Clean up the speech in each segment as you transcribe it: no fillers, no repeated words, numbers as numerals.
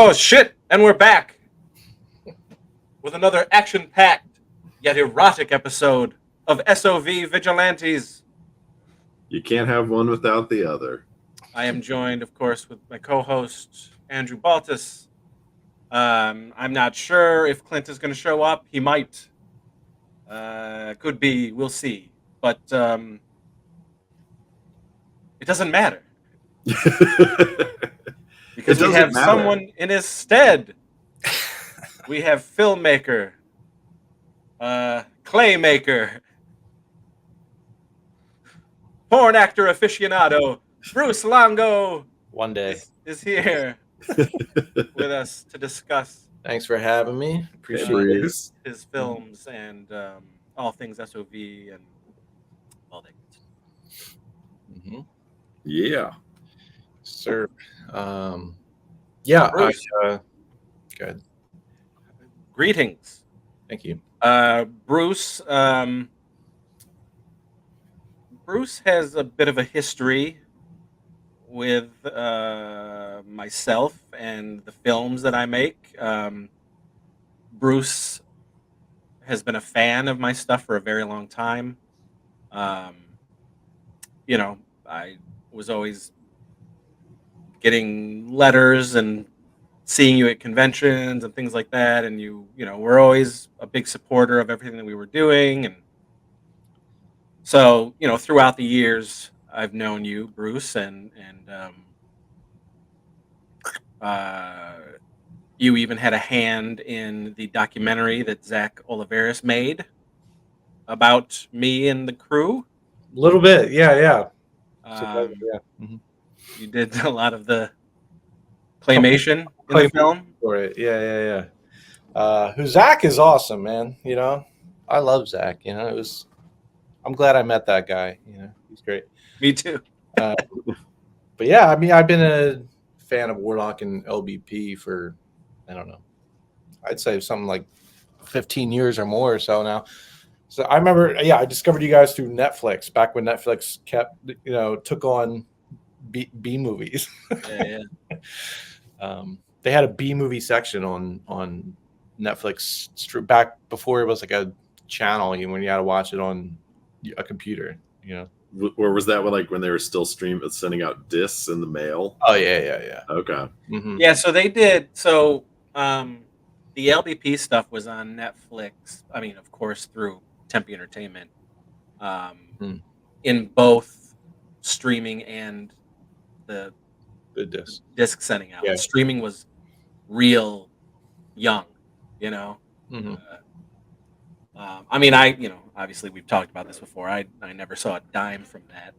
Oh shit! And we're back with another action-packed yet erotic episode of SOV Vigilantes. You can't have one without the other. I am joined, of course, with my co-host Andrew Baltus. I'm not sure if Clint is going to show up. He might. Could be. We'll see. But it doesn't matter because we have someone in his stead. We have filmmaker, claymaker, porn actor aficionado, Bruce Longo. One day is here with us to discuss. Thanks for having me. Appreciate his films and all things SOV and all that. Mm-hmm. Yeah, sir. Bruce. Good. Greetings. Thank you. Bruce. Bruce has a bit of a history with myself and the films that I make. Bruce has been a fan of my stuff for a very long time. I was always getting letters and seeing you at conventions and things like that, and you were always a big supporter of everything that we were doing. And so throughout the years I've known you, Bruce, and you even had a hand in the documentary that Zach Oliveris made about me and the crew. A little bit, yeah. You did a lot of the claymation in the film for it. Yeah. Zach is awesome, man. I love Zach. I'm glad I met that guy. He's great. Me too. But yeah, I mean, I've been a fan of Warlock and LBP for, I don't know, I'd say something like 15 years or more or so now. So I remember, I discovered you guys through Netflix back when Netflix took on B movies. Yeah. They had a B movie section on Netflix back before it was like a channel when you had to watch it on a computer. Or was that when they were still sending out discs in the mail? Oh yeah. Okay. Mm-hmm. Yeah, so they did. So the LBP stuff was on Netflix. I mean, of course, through Tempe Entertainment, in both streaming and the disc sending out. Yeah. Streaming was real young, Mm-hmm. I mean, obviously we've talked about this before. I never saw a dime from that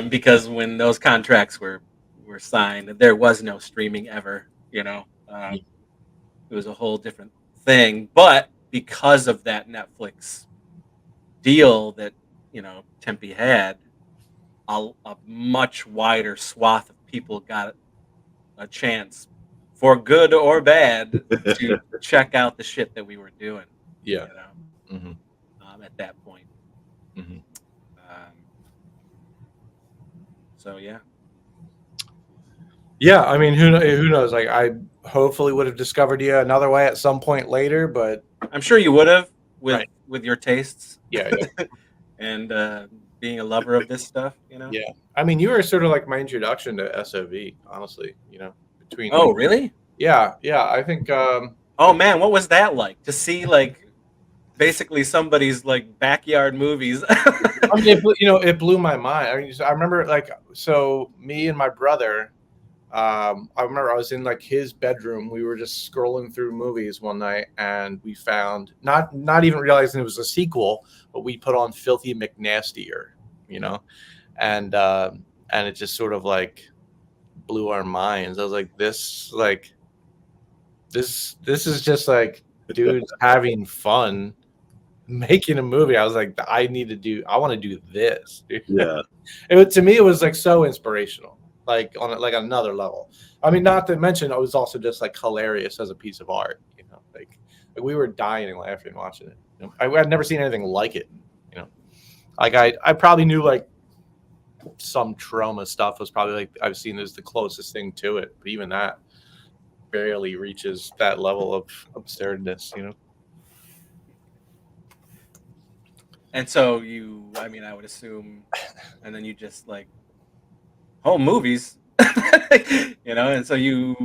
because when those contracts were signed, there was no streaming ever. It was a whole different thing. But because of that Netflix deal that Tempe had, a much wider swath of people got a chance, for good or bad, to check out the shit that we were doing. Yeah. At that point. Mm-hmm. So yeah. Yeah, I mean, who knows? Like, I hopefully would have discovered you another way at some point later, but I'm sure you would have with your tastes. Yeah. And being a lover of this stuff, Yeah, I mean, you were sort of like my introduction to SOV, honestly. Between. Oh, really? Yeah. I think. Oh man, what was that like to see basically somebody's backyard movies? I mean, it blew my mind. I mean, I remember so me and my brother. I remember I was in his bedroom. We were just scrolling through movies one night, and we found not even realizing it was a sequel, but we put on Filthy McNastier, and it just sort of blew our minds. I was like, this is just dudes having fun making a movie. I was like, I want to do this. Yeah. To me, it was so inspirational. On another level. I mean, not to mention, it was also just hilarious as a piece of art. We were dying and laughing watching it. I had never seen anything like it. I probably knew some trauma stuff was probably I've seen as the closest thing to it, but even that, barely reaches that level of absurdness, you know. And so I mean, I would assume, and then you just like home movies, and so you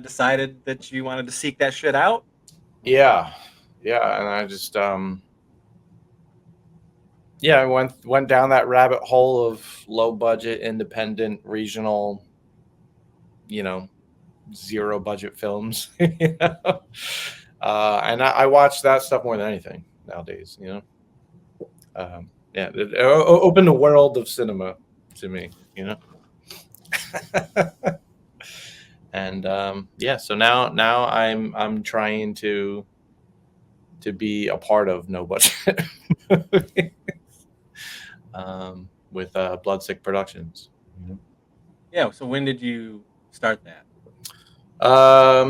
decided that you wanted to seek that shit out. Yeah, yeah, and I just yeah, I went down that rabbit hole of low budget, independent, regional, you know, zero budget films. You know? And I watch that stuff more than anything nowadays. You know, yeah, it opened the world of cinema to me. You know, and yeah, so now I'm trying to be a part of no budget with Bloodsick Productions. You know? Yeah. So when did you start that?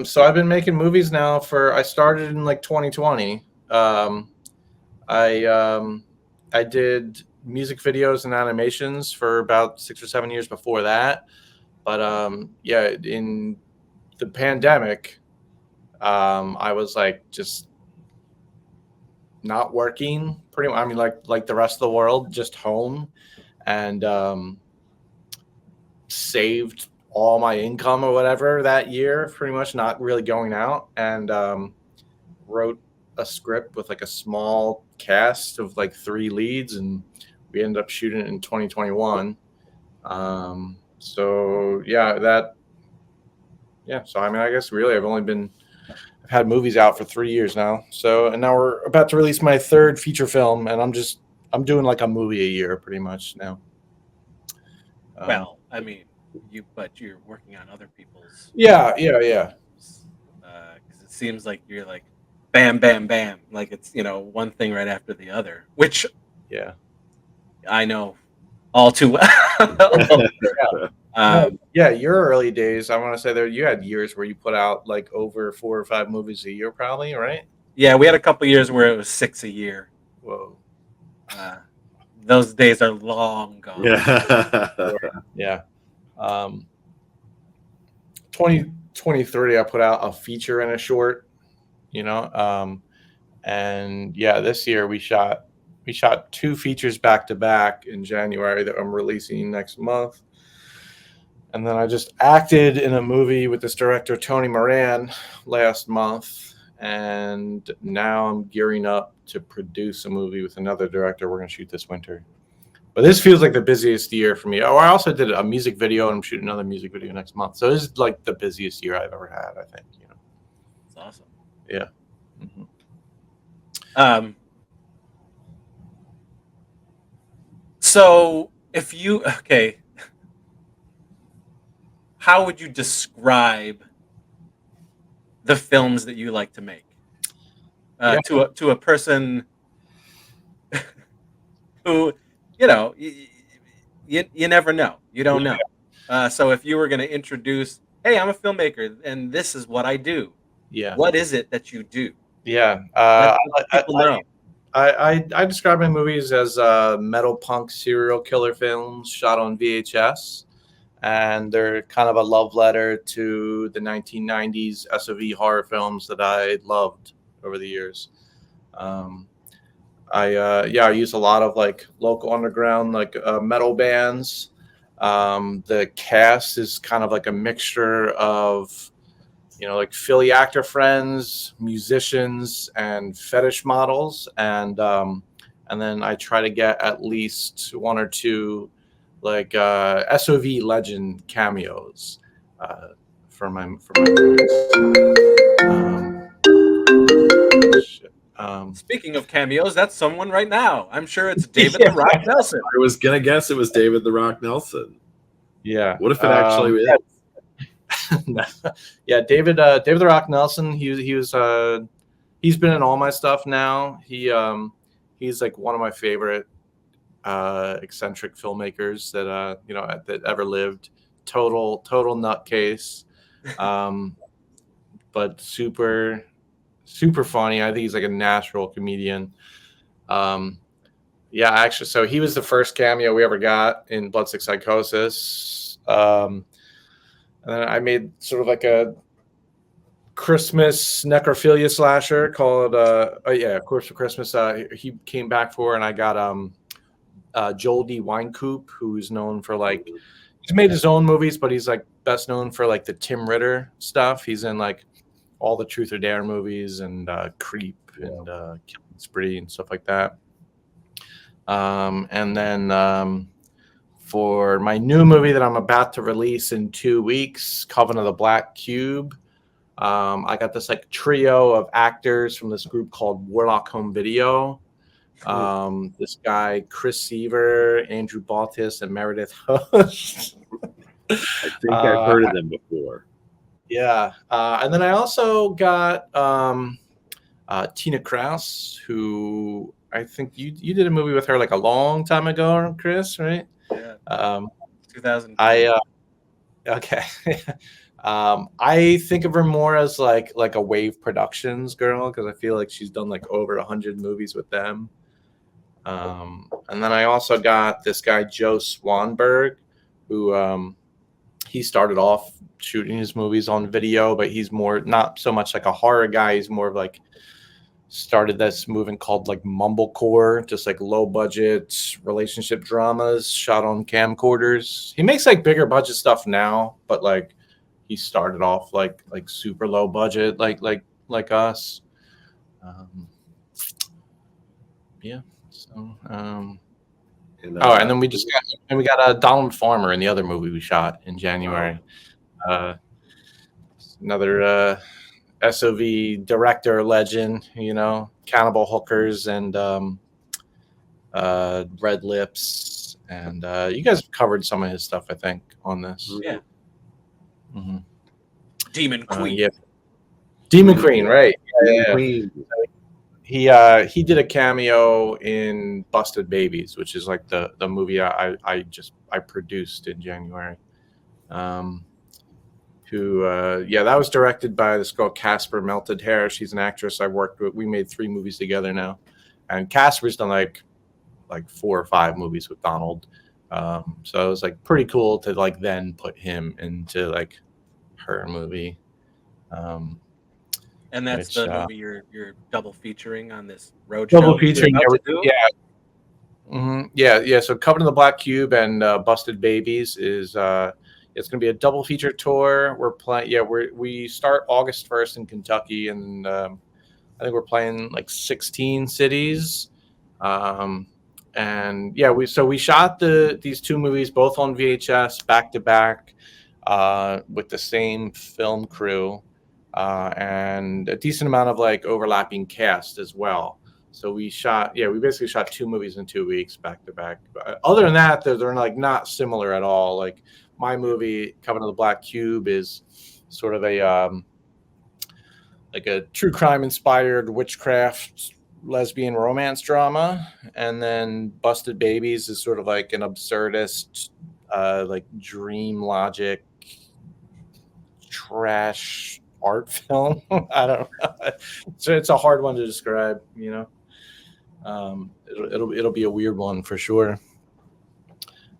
So I've been making movies now I started in like 2020. I did music videos and animations for about 6 or 7 years before that. But yeah, in the pandemic, I was like just not working pretty much. I mean, like the rest of the world, just home, and saved all my income or whatever that year, pretty much not really going out, and wrote a script with like a small cast of like 3 leads, and we ended up shooting it in 2021. So so I mean, I guess really I've had movies out for 3 years now. So, and now we're about to release my 3rd feature film, and I'm doing like a movie a year pretty much now. Well, I mean, but you're working on other people's. Yeah. Because it seems like you're like, bam, bam, bam, like it's one thing right after the other, which Yeah. I know all too well. Yeah, your early days, I want to say you had years where you put out like over 4 or 5 movies a year, probably, right? Yeah, we had a couple years where it was 6 a year. Whoa. Those days are long gone. Yeah. 2023, I put out a feature and a short, and yeah, this year we shot 2 features back to back in January that I'm releasing next month. And then I just acted in a movie with this director, Tony Moran, last month. And now I'm gearing up to produce a movie with another director we're going to shoot this winter. But this feels like the busiest year for me. Oh, I also did a music video, and I'm shooting another music video next month. So this is like the busiest year I've ever had, I think. It's awesome. Yeah. Mm-hmm. So if you, how would you describe the films that you like to make to a person who, you never know. You don't know. So if you were going to introduce, hey, I'm a filmmaker and this is what I do. Yeah. What is it that you do? Yeah. People know. I describe my movies as metal punk serial killer films shot on VHS. And they're kind of a love letter to the 1990s SOV horror films that I loved over the years. I use a lot of like local underground like metal bands. The cast is kind of like a mixture of like Philly actor friends, musicians, and fetish models, and then I try to get at least 1 or 2 like SOV legend cameos for my movies. Speaking of cameos, that's someone right now. I'm sure it's David the Rock Nelson. I was gonna guess it was David the Rock Nelson. Yeah. What if it actually is? Yeah, David the Rock Nelson. He's been in all my stuff now. He's like one of my favorite eccentric filmmakers that ever lived. Total nutcase, but super funny. I think he's like a natural comedian. Yeah, actually, so he was the first cameo we ever got in Bloodsick Psychosis. And then I made sort of like Christmas necrophilia slasher called Corpse for Christmas. He came back for, and I got Joel D. Winecoop, who's known for like he's made his own movies, but he's like best known for like the Tim Ritter stuff. He's in like all the Truth or Dare movies and Creep and Killing Spree and stuff like that. And then for my new movie that I'm about to release in 2 weeks, Coven of the Black Cube, I got this like trio of actors from this group called Warlock Home Video. This guy, Chris Seaver, Andrew Baltis, and Meredith Hush. I think I've heard of them before. Yeah. And then I also got Tina Kraus, who I think you did a movie with her like a long time ago, Chris, right? Yeah. 2000. Okay. I think of her more as like a Wave Productions girl, because I feel like she's done like over 100 movies with them. And then I also got this guy, Joe Swanberg, who he started off shooting his movies on video, but he's more not so much like a horror guy. He's more of like started this movement called like mumblecore, just like low budget relationship dramas shot on camcorders. He makes like bigger budget stuff now, but like he started off like super low budget, like us. Yeah. So, and then we got Donald Farmer in the other movie we shot in January. Another SOV director legend, Cannibal Hookers and Red Lips, and you guys have covered some of his stuff, I think, on this. Yeah. Mm-hmm. Demon Queen. Yeah. Demon Queen, right? Yeah. Queen. He did a cameo in Busted Babies, which is like the movie I produced in January. That was directed by this girl Casper Melted Hair. She's an actress I worked with. We made 3 movies together now, and Casper's done like 4 or 5 movies with Donald. So it was like pretty cool to like then put him into like her movie. And that's the movie you're double featuring on this road double show. Featuring, yeah. Mm-hmm. Yeah. So Coven of the Black Cube and Busted Babies is it's going to be a double feature tour. We're playing. Yeah, we start August 1st in Kentucky, and I think we're playing like 16 cities. And yeah, we shot these 2 movies both on VHS back to back with the same film crew. And a decent amount of like overlapping cast as well. So we basically shot 2 movies in 2 weeks back to back. Other than that, they're like not similar at all. Like my movie, Coven of the Black Cube, is sort of a like a true crime inspired witchcraft lesbian romance drama, and then Busted Babies is sort of like an absurdist like dream logic trash art film. I don't know. So it's a hard one to describe, it'll be a weird one for sure.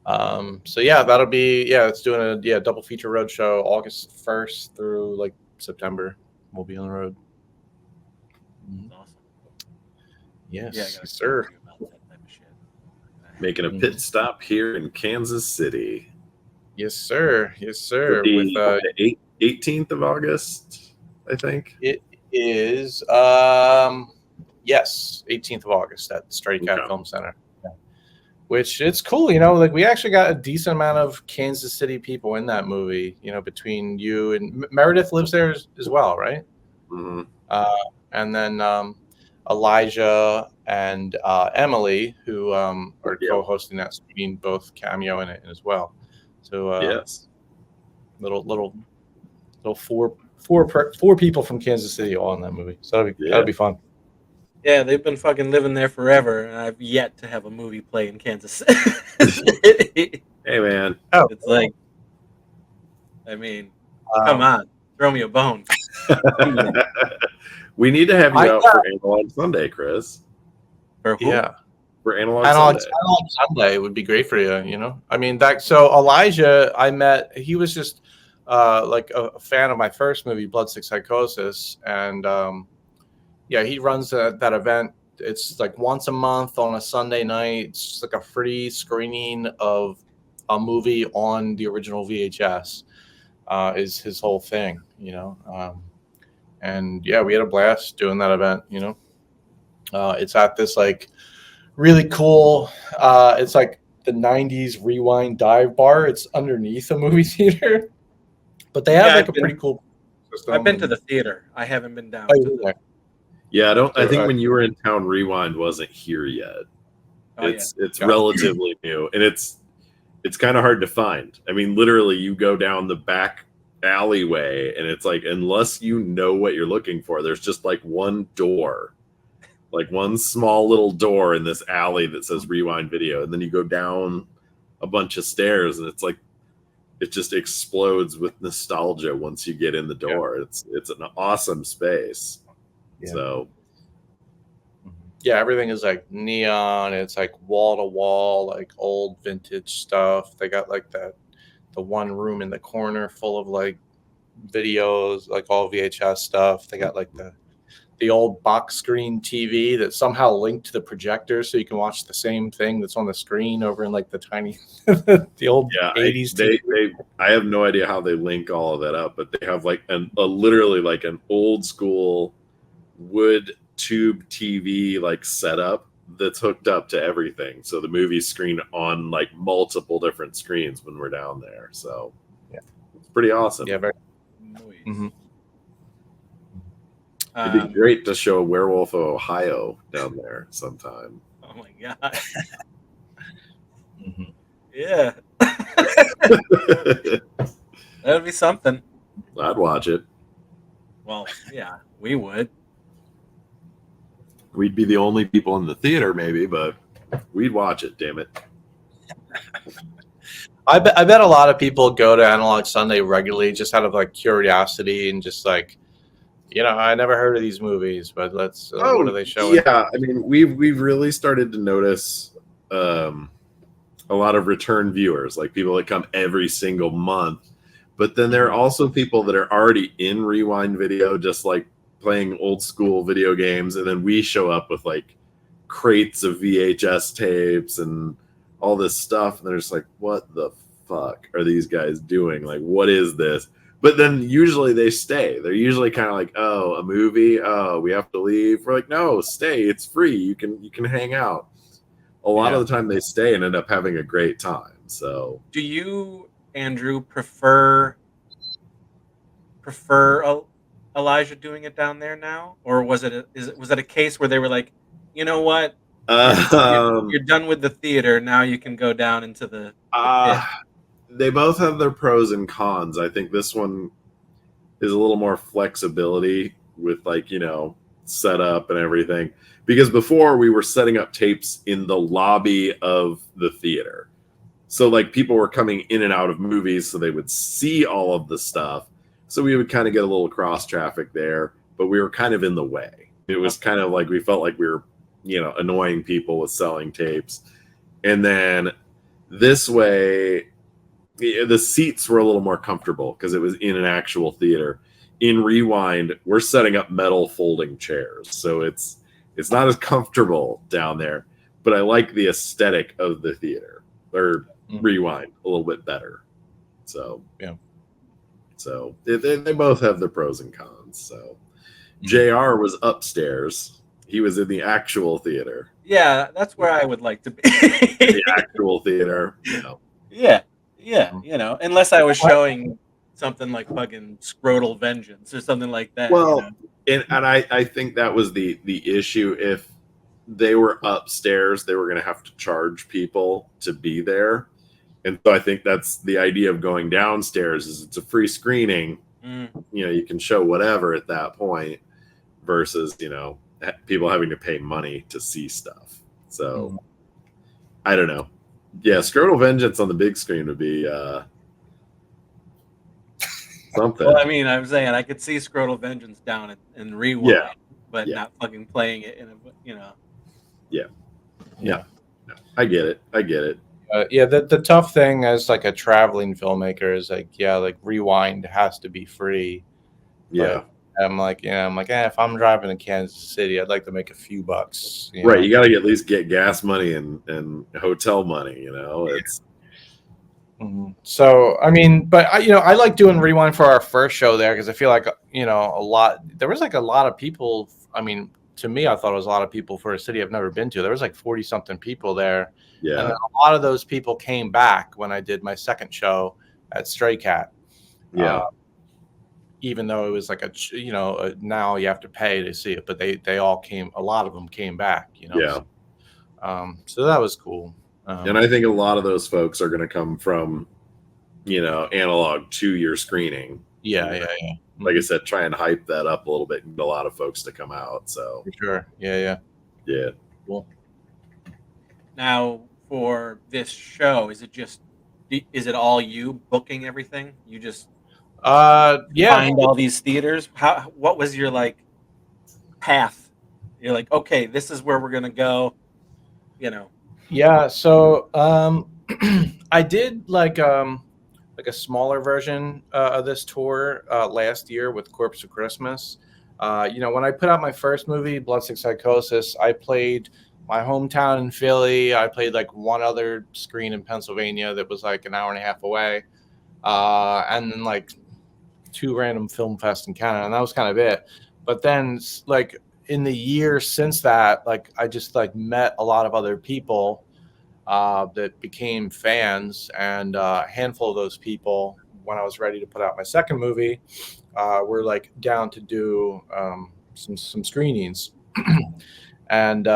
So yeah, that'll be it's doing a double feature road show August 1st through like September. We'll be on the road. Awesome. Yes, sir. Making a pit stop here in Kansas City. Yes, sir. With 18th of August, I think. It is, yes, 18th of August at the Stray Cat Film Center. Yeah. Which it's cool, like we actually got a decent amount of Kansas City people in that movie, between you and Meredith lives there as well, right? Mm-hmm. And then Elijah and Emily, who are co-hosting that screen, both cameo in it as well. So yes, little 4 people from Kansas City all in that movie. So that'll be fun. Yeah, they've been fucking living there forever, and I've yet to have a movie play in Kansas City. Hey, man. Oh, it's like, I mean, come on, throw me a bone. We need to have you out for Analog Sunday, Chris. For who? Yeah. For Analog Sunday would be great for you, I mean, so Elijah, I met, he was just like a fan of my first movie, Bloodstick Psychosis, and yeah, he runs that event. It's like once a month on a Sunday night. It's just like a free screening of a movie on the original VHS. Is his whole thing, you know. And yeah, we had a blast doing that event. You know, it's at this like really cool. It's like the '90s Rewind dive bar. It's underneath a movie theater, but they have Yeah, like a pretty cool system. I've been to the theater. I haven't been down Oh, to the. Yeah, I think when you were in town, Rewind wasn't here yet. Oh, It's Gotcha. relatively new, and it's kind of hard to find. I mean, literally, you go down the back alleyway, and it's like, unless you know what you're looking for, there's just like one door, like one small little door in this alley that says Rewind Video, and then you go down a bunch of stairs, and it's like it just explodes with nostalgia once you get in the door. Yeah. It's an awesome space. Yeah. So Yeah, everything is like neon. It's like wall to wall, like old vintage stuff. They got like the one room in the corner full of like videos, like all VHS stuff. They got like the old box screen TV that somehow linked to the projector, so you can watch the same thing that's on the screen over in like the tiny, the old yeah, 80s they I have no idea how they link all of that up, but they have like a literally like an old school wood tube TV like setup that's hooked up to everything, so the movies screen on like multiple different screens when we're down there. So yeah, it's pretty awesome. Yeah, very. Noise. Mm-hmm. It'd be great to show Werewolf of Ohio down there sometime. Oh my god. Mm-hmm. Yeah. That would be something. I'd watch it. Well, yeah, we would. We'd be the only people in the theater, maybe, but we'd watch it. Damn it! I bet a lot of people go to Analog Sunday regularly just out of like curiosity and just like, you know, I never heard of these movies, but let's. What are they showing? Yeah, I mean, we've really started to notice a lot of return viewers, like people that come every single month. But then there are also people that are already in Rewind Video, just like playing old school video games, and then we show up with like crates of VHS tapes and all this stuff, and they're just like, what the fuck are these guys doing? Like, what is this? But then usually they stay. They're usually kind of like, oh, a movie, oh, we have to leave. We're like, no, stay, it's free, you can hang out. A lot of the time they stay and end up having a great time. So do you, Andrew, prefer Elijah doing it down there now, or was it a case where they were like, you know what, you're done with the theater, now you can go down into the pit? They both have their pros and cons. I think this one is a little more flexibility with, like, you know, setup and everything, because before we were setting up tapes in the lobby of the theater, so like people were coming in and out of movies, so they would see all of the stuff. So we would kind of get a little cross traffic there, but we were kind of in the way. It was kind of like we felt like we were, you know, annoying people with selling tapes. And then this way, the seats were a little more comfortable because it was in an actual theater. In Rewind, we're setting up metal folding chairs, so it's not as comfortable down there. But I like the aesthetic of the theater, or Rewind, a little bit better. So yeah. So they both have their pros and cons. So JR was upstairs. He was in the actual theater. Yeah, that's where I would like to be. The actual theater. You know. Yeah, you know, unless I was showing something like fucking Scrotal Vengeance or something like that. Well, you know? and I think that was the issue. If they were upstairs, they were going to have to charge people to be there. And so I think that's the idea of going downstairs, is it's a free screening. You know, you can show whatever at that point versus, you know, people having to pay money to see stuff. So I don't know. Yeah, Scrotal Vengeance on the big screen would be something. Well, I mean, I'm saying I could see Scrotal Vengeance down in Rewind, but not fucking playing it in a, you know. Yeah. I get it. Yeah, the tough thing as like a traveling filmmaker is like, yeah, like Rewind has to be free. Yeah. But I'm like, if I'm driving to Kansas City, I'd like to make a few bucks. Right. You got to at least get gas money and hotel money. It's So I mean, but I like doing Rewind for our first show there because I feel like there was like a lot of people. I mean, to me, I thought it was a lot of people for a city I've never been to. There was like 40 something people there, and then a lot of those people came back when I did my second show at Stray Cat. Yeah. Even though it was like now you have to pay to see it, but they all came. A lot of them came back. Yeah. So that was cool. And I think a lot of those folks are going to come from, analog to your screening. Yeah. Like I said, try and hype that up a little bit and get a lot of folks to come out. So For sure. Yeah. Cool. Now, for this show, is it all you booking everything? You just find all these theaters? What was your path? You're like, okay, this is where we're gonna go. Yeah. So I did like a smaller version of this tour last year with Corpse of Christmas. When I put out my first movie, Bloodstick Psychosis, I played my hometown in Philly. I played like one other screen in Pennsylvania that was like an hour and a half away, and then like 2 random film fests in Canada, and that was kind of it. But then like in the year since that, like I just like met a lot of other people that became fans, and a handful of those people, when I was ready to put out my second movie, were like down to do some screenings. And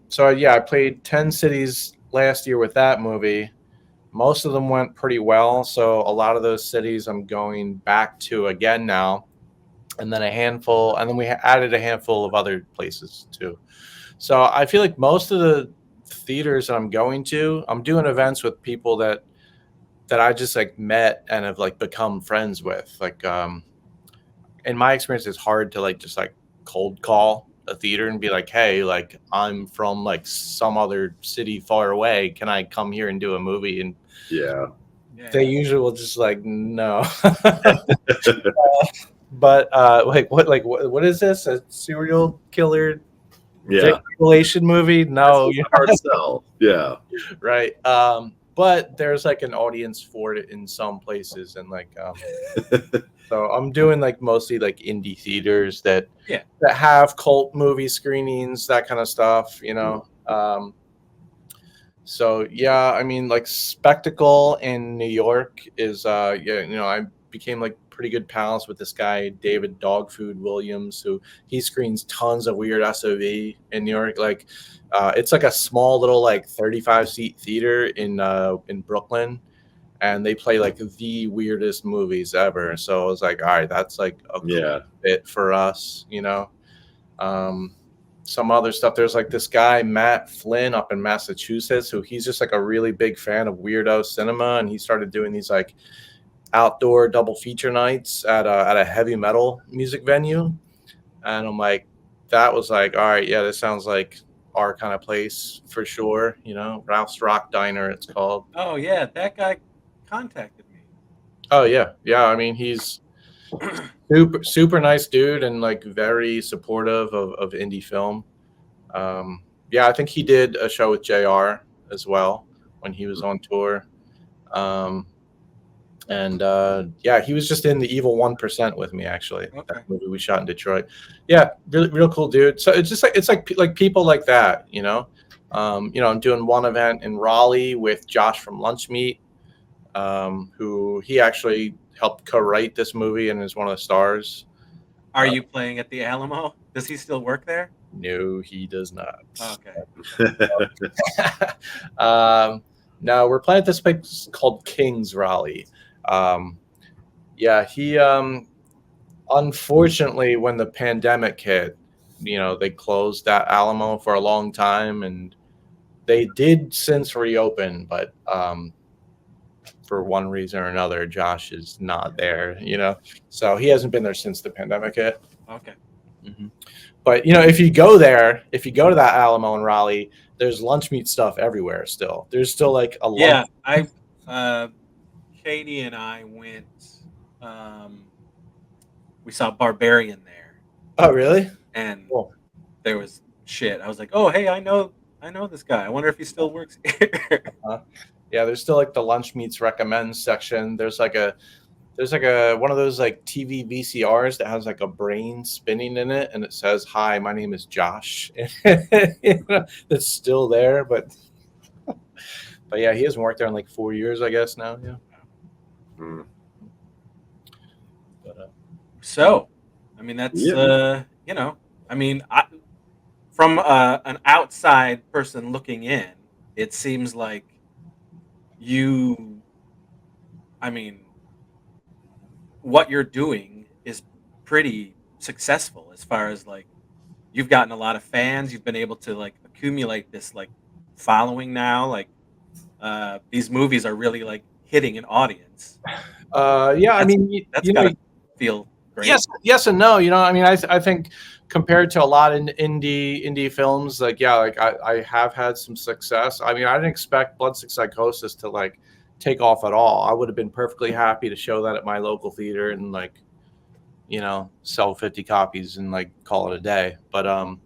so I played 10 cities last year with that movie. Most of them went pretty well, so a lot of those cities I'm going back to again now, and then we added a handful of other places too. So I feel like most of the theaters that I'm going to, I'm doing events with people that I just like met and have like become friends with. Like in my experience, it's hard to like just like cold call a theater and be like, hey, like I'm from like some other city far away, can I come here and do a movie? And they usually will just like, no. But what is this, a serial killer manipulation movie? No, hard to sell. Yeah. Right. But there's like an audience for it in some places, and like so I'm doing like mostly like indie theaters that have cult movie screenings, that kind of stuff, so yeah, I mean, like Spectacle in New York is I became like pretty good pals with this guy David Dogfood Williams, who he screens tons of weird SOV in New York. Like it's like a small little like 35-seat theater in Brooklyn, and they play like the weirdest movies ever. So I was like, all right, that's like a cool fit for us, some other stuff. There's like this guy, Matt Flynn, up in Massachusetts, who he's just like a really big fan of weirdo cinema. And he started doing these like outdoor double feature nights at a heavy metal music venue. And I'm like, that was like, all right, yeah, this sounds like our kind of place for sure. Ralph's Rock Diner, it's called. Oh yeah, that guy contacted me. Oh yeah. I mean, he's super nice dude and like very supportive of indie film. I think he did a show with JR as well when he was on tour. He was just in The Evil 1% with me, actually. Okay. That movie we shot in Detroit. Yeah, really real cool dude. So it's just like people like that, I'm doing one event in Raleigh with Josh from Lunch Meat, who he actually helped co-write this movie and is one of the stars. Are you playing at the Alamo? Does he still work there? No, he does not. Okay. No, we're playing at this place called King's Raleigh. He unfortunately, when the pandemic hit, they closed that Alamo for a long time, and they did since reopen, but for one reason or another, Josh is not there, so he hasn't been there since the pandemic hit. Okay. Mm-hmm. But if you go there, if you go to that Alamo in Raleigh, there's lunch meat stuff everywhere. Still, there's still like a lunch. Yeah, Katie and I went. Um, we saw Barbarian there, Oh, really? and Cool. there was shit. I was like, oh hey, I know this guy. I wonder if he still works here. Yeah, there's still like the lunch meats recommend section. There's like a one of those like TV VCRs that has like a brain spinning in it, and it says, "Hi, my name is Josh." That's still there, but yeah, he hasn't worked there in like 4 years, I guess now. Yeah. Mm. But, So, I mean, that's Yeah. I mean, from an outside person looking in, it seems like you. I mean, what you're doing is pretty successful as far as like you've gotten a lot of fans. You've been able to like accumulate this like following now. Like these movies are really like hitting an audience. yeah, I mean, That's gotta feel great. yes and no. I mean, I think compared to a lot of indie films, like I have had some success. I mean, I didn't expect Bloodsick Psychosis to like take off at all. I would have been perfectly happy to show that at my local theater and like sell 50 copies and like call it a day. But for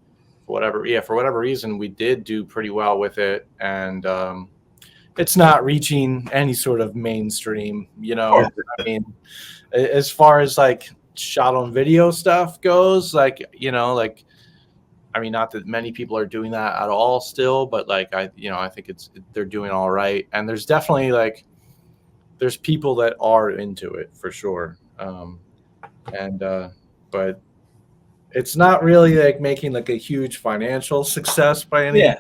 whatever reason, we did do pretty well with it, and it's not reaching any sort of mainstream. I mean, as far as like shot on video stuff goes, like I mean, not that many people are doing that at all still, but like I think they're doing all right, and there's definitely like there's people that are into it for sure, but it's not really like making like a huge financial success by any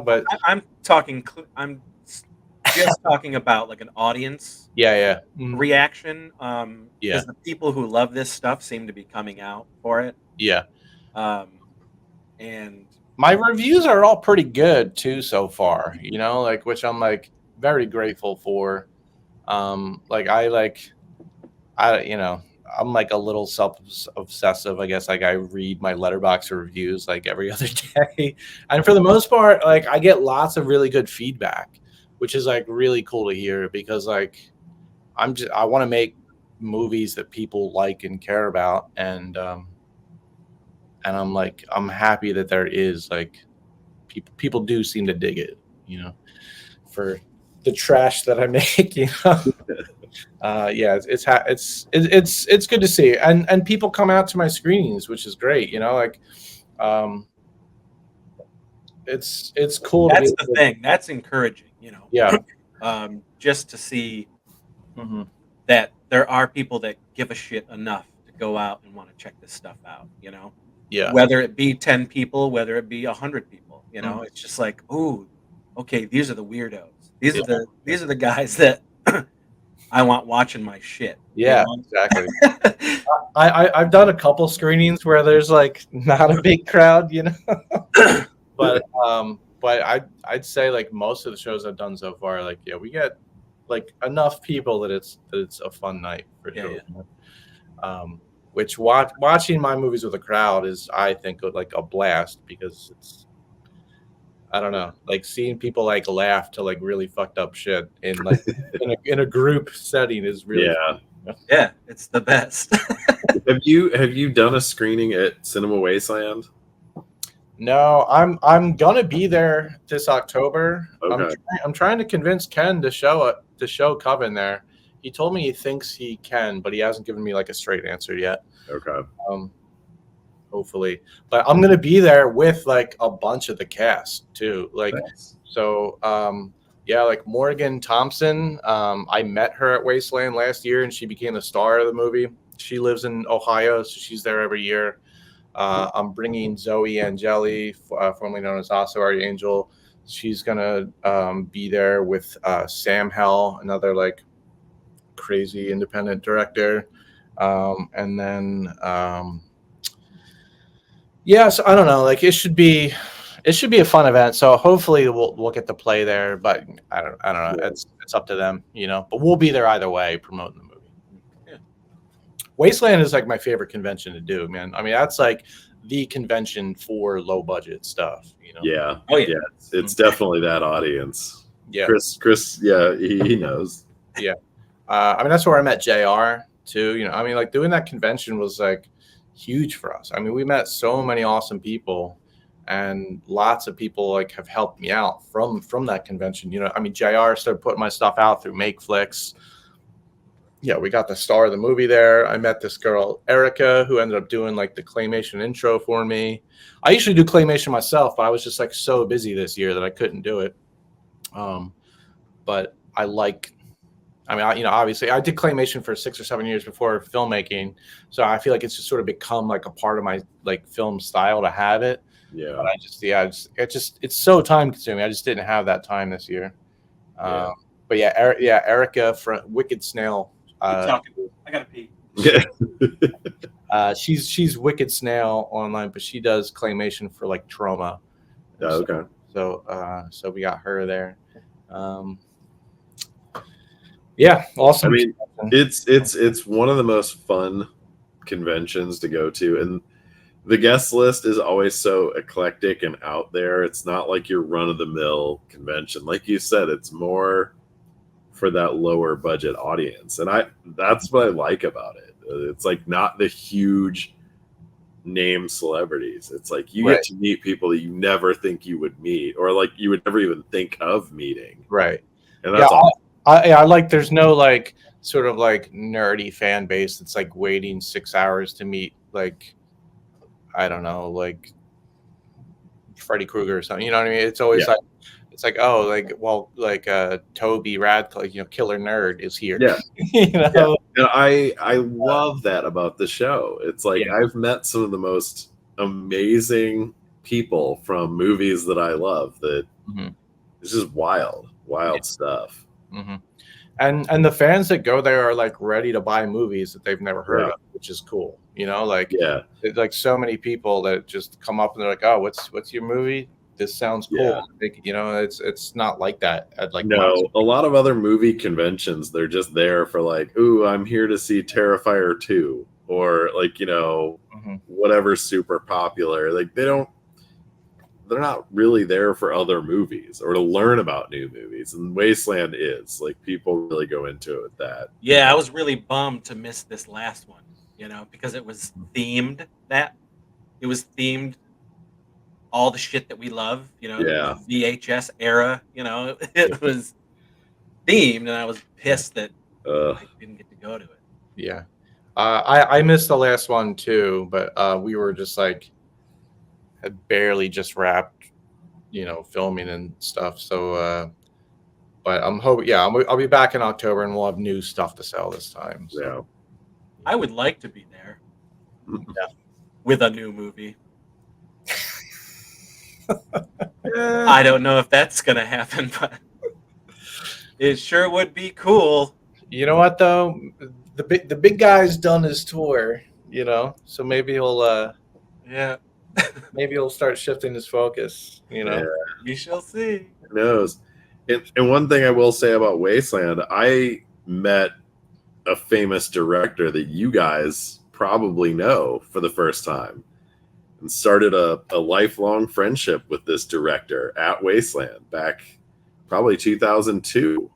but I'm talking. I'm just talking about like an audience. Mm-hmm. Reaction. Because the people who love this stuff seem to be coming out for it. Yeah. And my reviews are all pretty good too so far, like which I'm like very grateful for. I'm like a little self-obsessive, I guess. Like I read my Letterboxd reviews like every other day, and for the most part, like I get lots of really good feedback, which is like really cool to hear because like I want to make movies that people like and care about, and I'm happy that there is like people do seem to dig it, for the trash that I make, yeah, it's good to see, and people come out to my screenings, which is great, it's cool. That's the thing. That's encouraging, Yeah. Just to see Mm-hmm. that there are people that give a shit enough to go out and want to check this stuff out, Yeah. Whether it be 10 people, whether it be 100 people, Mm-hmm. It's just like, ooh, okay, these are the weirdos. These are the guys that I want watching my shit. Yeah, exactly. I've done a couple screenings where there's like not a big crowd, but I'd say like most of the shows I've done so far, like we get like enough people that it's a fun night for sure. Yeah. Which watching my movies with a crowd is, I think, like a blast because it's, I don't know, like seeing people like laugh to like really fucked up shit in like in a group setting is really fun. Yeah, it's the best. Have you done a screening at Cinema Wasteland? No, I'm gonna be there this October. Okay. I'm trying to convince Ken to show Coven there. He told me he thinks he can, but he hasn't given me like a straight answer yet. Okay. Hopefully, but I'm gonna be there with like a bunch of the cast too. Like, nice. So, yeah, like Morgan Thompson. I met her at Wasteland last year, and she became the star of the movie. She lives in Ohio, so she's there every year. I'm bringing Zoe Angeli, formerly known as Asawari Angel. She's gonna be there with Sam Hell, another like crazy independent director, and then so I don't know. Like it should be a fun event. So hopefully we'll get to play there, but I don't know. It's up to them, But we'll be there either way, promoting the movie. Yeah. Wasteland is like my favorite convention to do, man. I mean, that's like the convention for low budget stuff. Yeah. Oh, yeah. It's definitely that audience. Yeah. Chris, yeah, he knows. Yeah. I mean, that's where I met JR too. I mean, like doing that convention was like huge for us. I mean, we met so many awesome people, and lots of people like have helped me out from that convention. I mean, JR started putting my stuff out through MakeFlix. Yeah, we got the star of the movie there. I met this girl, Erica, who ended up doing like the claymation intro for me. I usually do claymation myself, but I was just like so busy this year that I couldn't do it. But I mean, obviously I did claymation for 6 or 7 years before filmmaking. So I feel like it's just sort of become like a part of my like film style to have it. Yeah. But it's so time consuming. I just didn't have that time this year. Yeah. But yeah, Erica from Wicked Snail. Keep talking. I gotta pee. She's Wicked Snail online, but she does claymation for like Trauma. Oh, okay. So we got her there. Yeah, awesome. I mean, it's one of the most fun conventions to go to, and the guest list is always so eclectic and out there. It's not like your run-of-the-mill convention. Like you said, it's more for that lower budget audience, and that's what I like about it. It's like not the huge name celebrities. It's like you get to meet people that you never think you would meet, or like you would never even think of meeting. Right. And that's awesome. I like there's no like sort of like nerdy fan base that's like waiting 6 hours to meet like, I don't know, like Freddy Krueger or something. You know what I mean? It's always like, it's like, oh, like, well, like Toby Radcliffe, Killer Nerd is here. Yeah. And I love that about the show. It's like I've met some of the most amazing people from movies that I love that it's just wild stuff. Mm-hmm. And the fans that go there are like ready to buy movies that they've never heard of, which is cool. Like so many people that just come up and they're like, oh, what's your movie? This sounds cool. It's not like that at like a lot of other movie conventions, they're just there for like, ooh, I'm here to see Terrifier 2 or like, whatever super popular. Like they're not really there for other movies or to learn about new movies. And Wasteland is like, people really go into it with that. Yeah, I was really bummed to miss this last one, because it was themed all the shit that we love, the VHS era, it was themed, and I was pissed that I didn't get to go to it. Yeah. I missed the last one too, but we were just like, had barely just wrapped, filming and stuff. So, but I'm hoping, I'll be back in October and we'll have new stuff to sell this time. So. Yeah. I would like to be there with a new movie. I don't know if that's going to happen, but it sure would be cool. You know what, though? The big guy's done his tour, so maybe he'll, maybe he'll start shifting his focus, We shall see. Who knows? And one thing I will say about Wasteland, I met a famous director that you guys probably know for the first time and started a lifelong friendship with this director at Wasteland back probably 2002.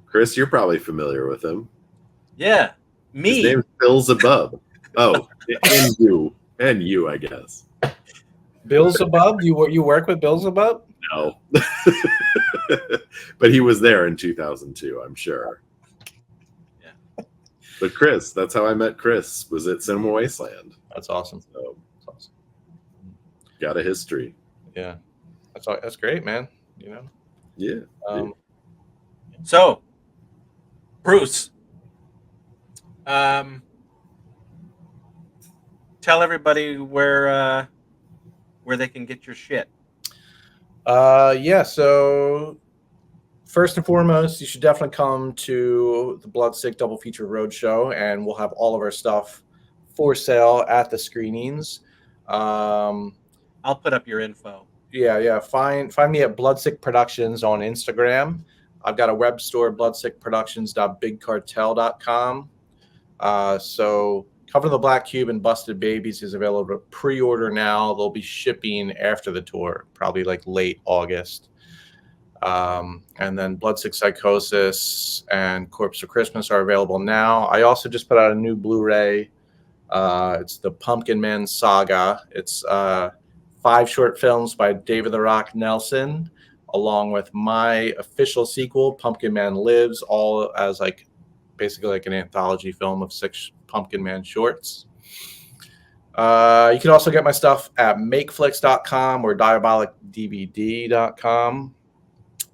Chris, you're probably familiar with him. Yeah, me. His name's Beelzebub. Oh, and you, I guess. Beelzebub? You work with Beelzebub? No. But he was there in 2002, I'm sure. Yeah. But Chris, that's how I met Chris, was at Cinema Wasteland. That's awesome. So, got a history. Yeah. That's great, man. Yeah. So, Bruce, tell everybody where they can get your shit. So first and foremost, you should definitely come to the Bloodsick Double Feature Roadshow, and we'll have all of our stuff for sale at the screenings. I'll put up your info. Yeah. Find me at Bloodsick Productions on Instagram. I've got a web store, bloodsickproductions.bigcartel.com. So Coven of the Black Cube and Busted Babies is available to pre-order now. They'll be shipping after the tour, probably like late August. And then Bloodsick Psychosis and Corpse of Christmas are available now. I also just put out a new Blu-ray. It's the Pumpkin Man Saga. It's 5 short films by David the Rock Nelson, along with my official sequel, Pumpkin Man Lives, all as like basically like an anthology film of 6 Pumpkin Man shorts. You can also get my stuff at makeflix.com or diabolicdvd.com.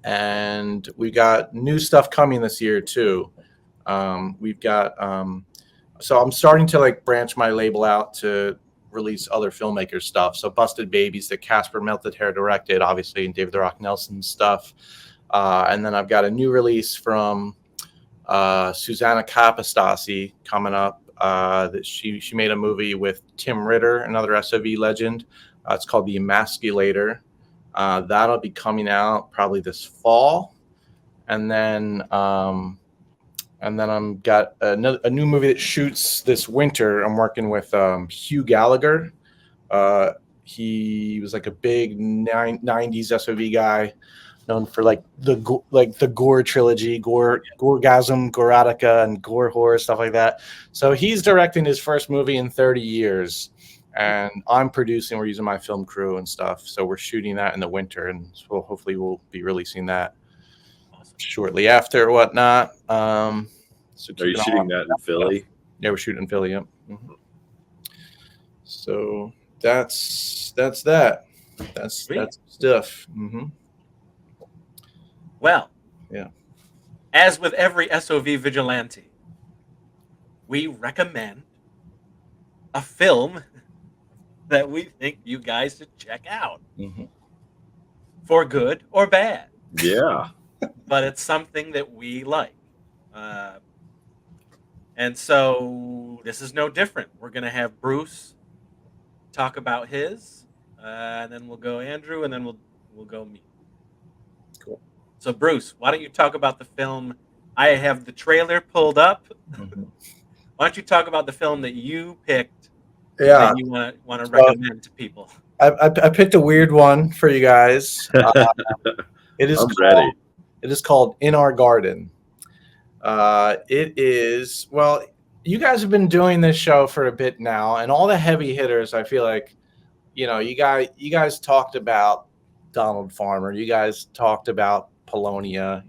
And we got new stuff coming this year too. We've got so I'm starting to like branch my label out to release other filmmaker stuff. So Busted Babies that Casper Melted Hair directed, obviously, and David the Rock Nelson stuff. And then I've got a new release from Susanna Capostasi coming up. That she made a movie with Tim Ritter, another SOV legend. It's called The Emasculator. That'll be coming out probably this fall. And then I'm got a new movie that shoots this winter. I'm working with Hugh Gallagher. He was like a big 90s SOV guy, known for like the Gore trilogy, Goregasm, Goretica, and Gore horror, stuff like that. So he's directing his first movie in 30 years, and I'm producing. We're using my film crew and stuff, so we're shooting that in the winter, and so hopefully we'll be releasing that shortly after or whatnot. So are you shooting that in Philly? Yeah, we're shooting in Philly. Yep. Mm-hmm. So that's that. That's stuff. Mm-hmm. Well, yeah. As with every SOV vigilante, we recommend a film that we think you guys should check out, for good or bad. Yeah. But it's something that we like. And so this is no different. We're going to have Bruce talk about his, and then we'll go Andrew, and then we'll go me. Cool. So Bruce, why don't you talk about the film? I have the trailer pulled up. Why don't you talk about the film that you picked? Yeah, that you want to recommend to people. I picked a weird one for you guys. It is called In Our Garden. It is, well, you guys have been doing this show for a bit now, and all the heavy hitters, I feel like, you guys talked about Donald Farmer, you guys talked about Polonia,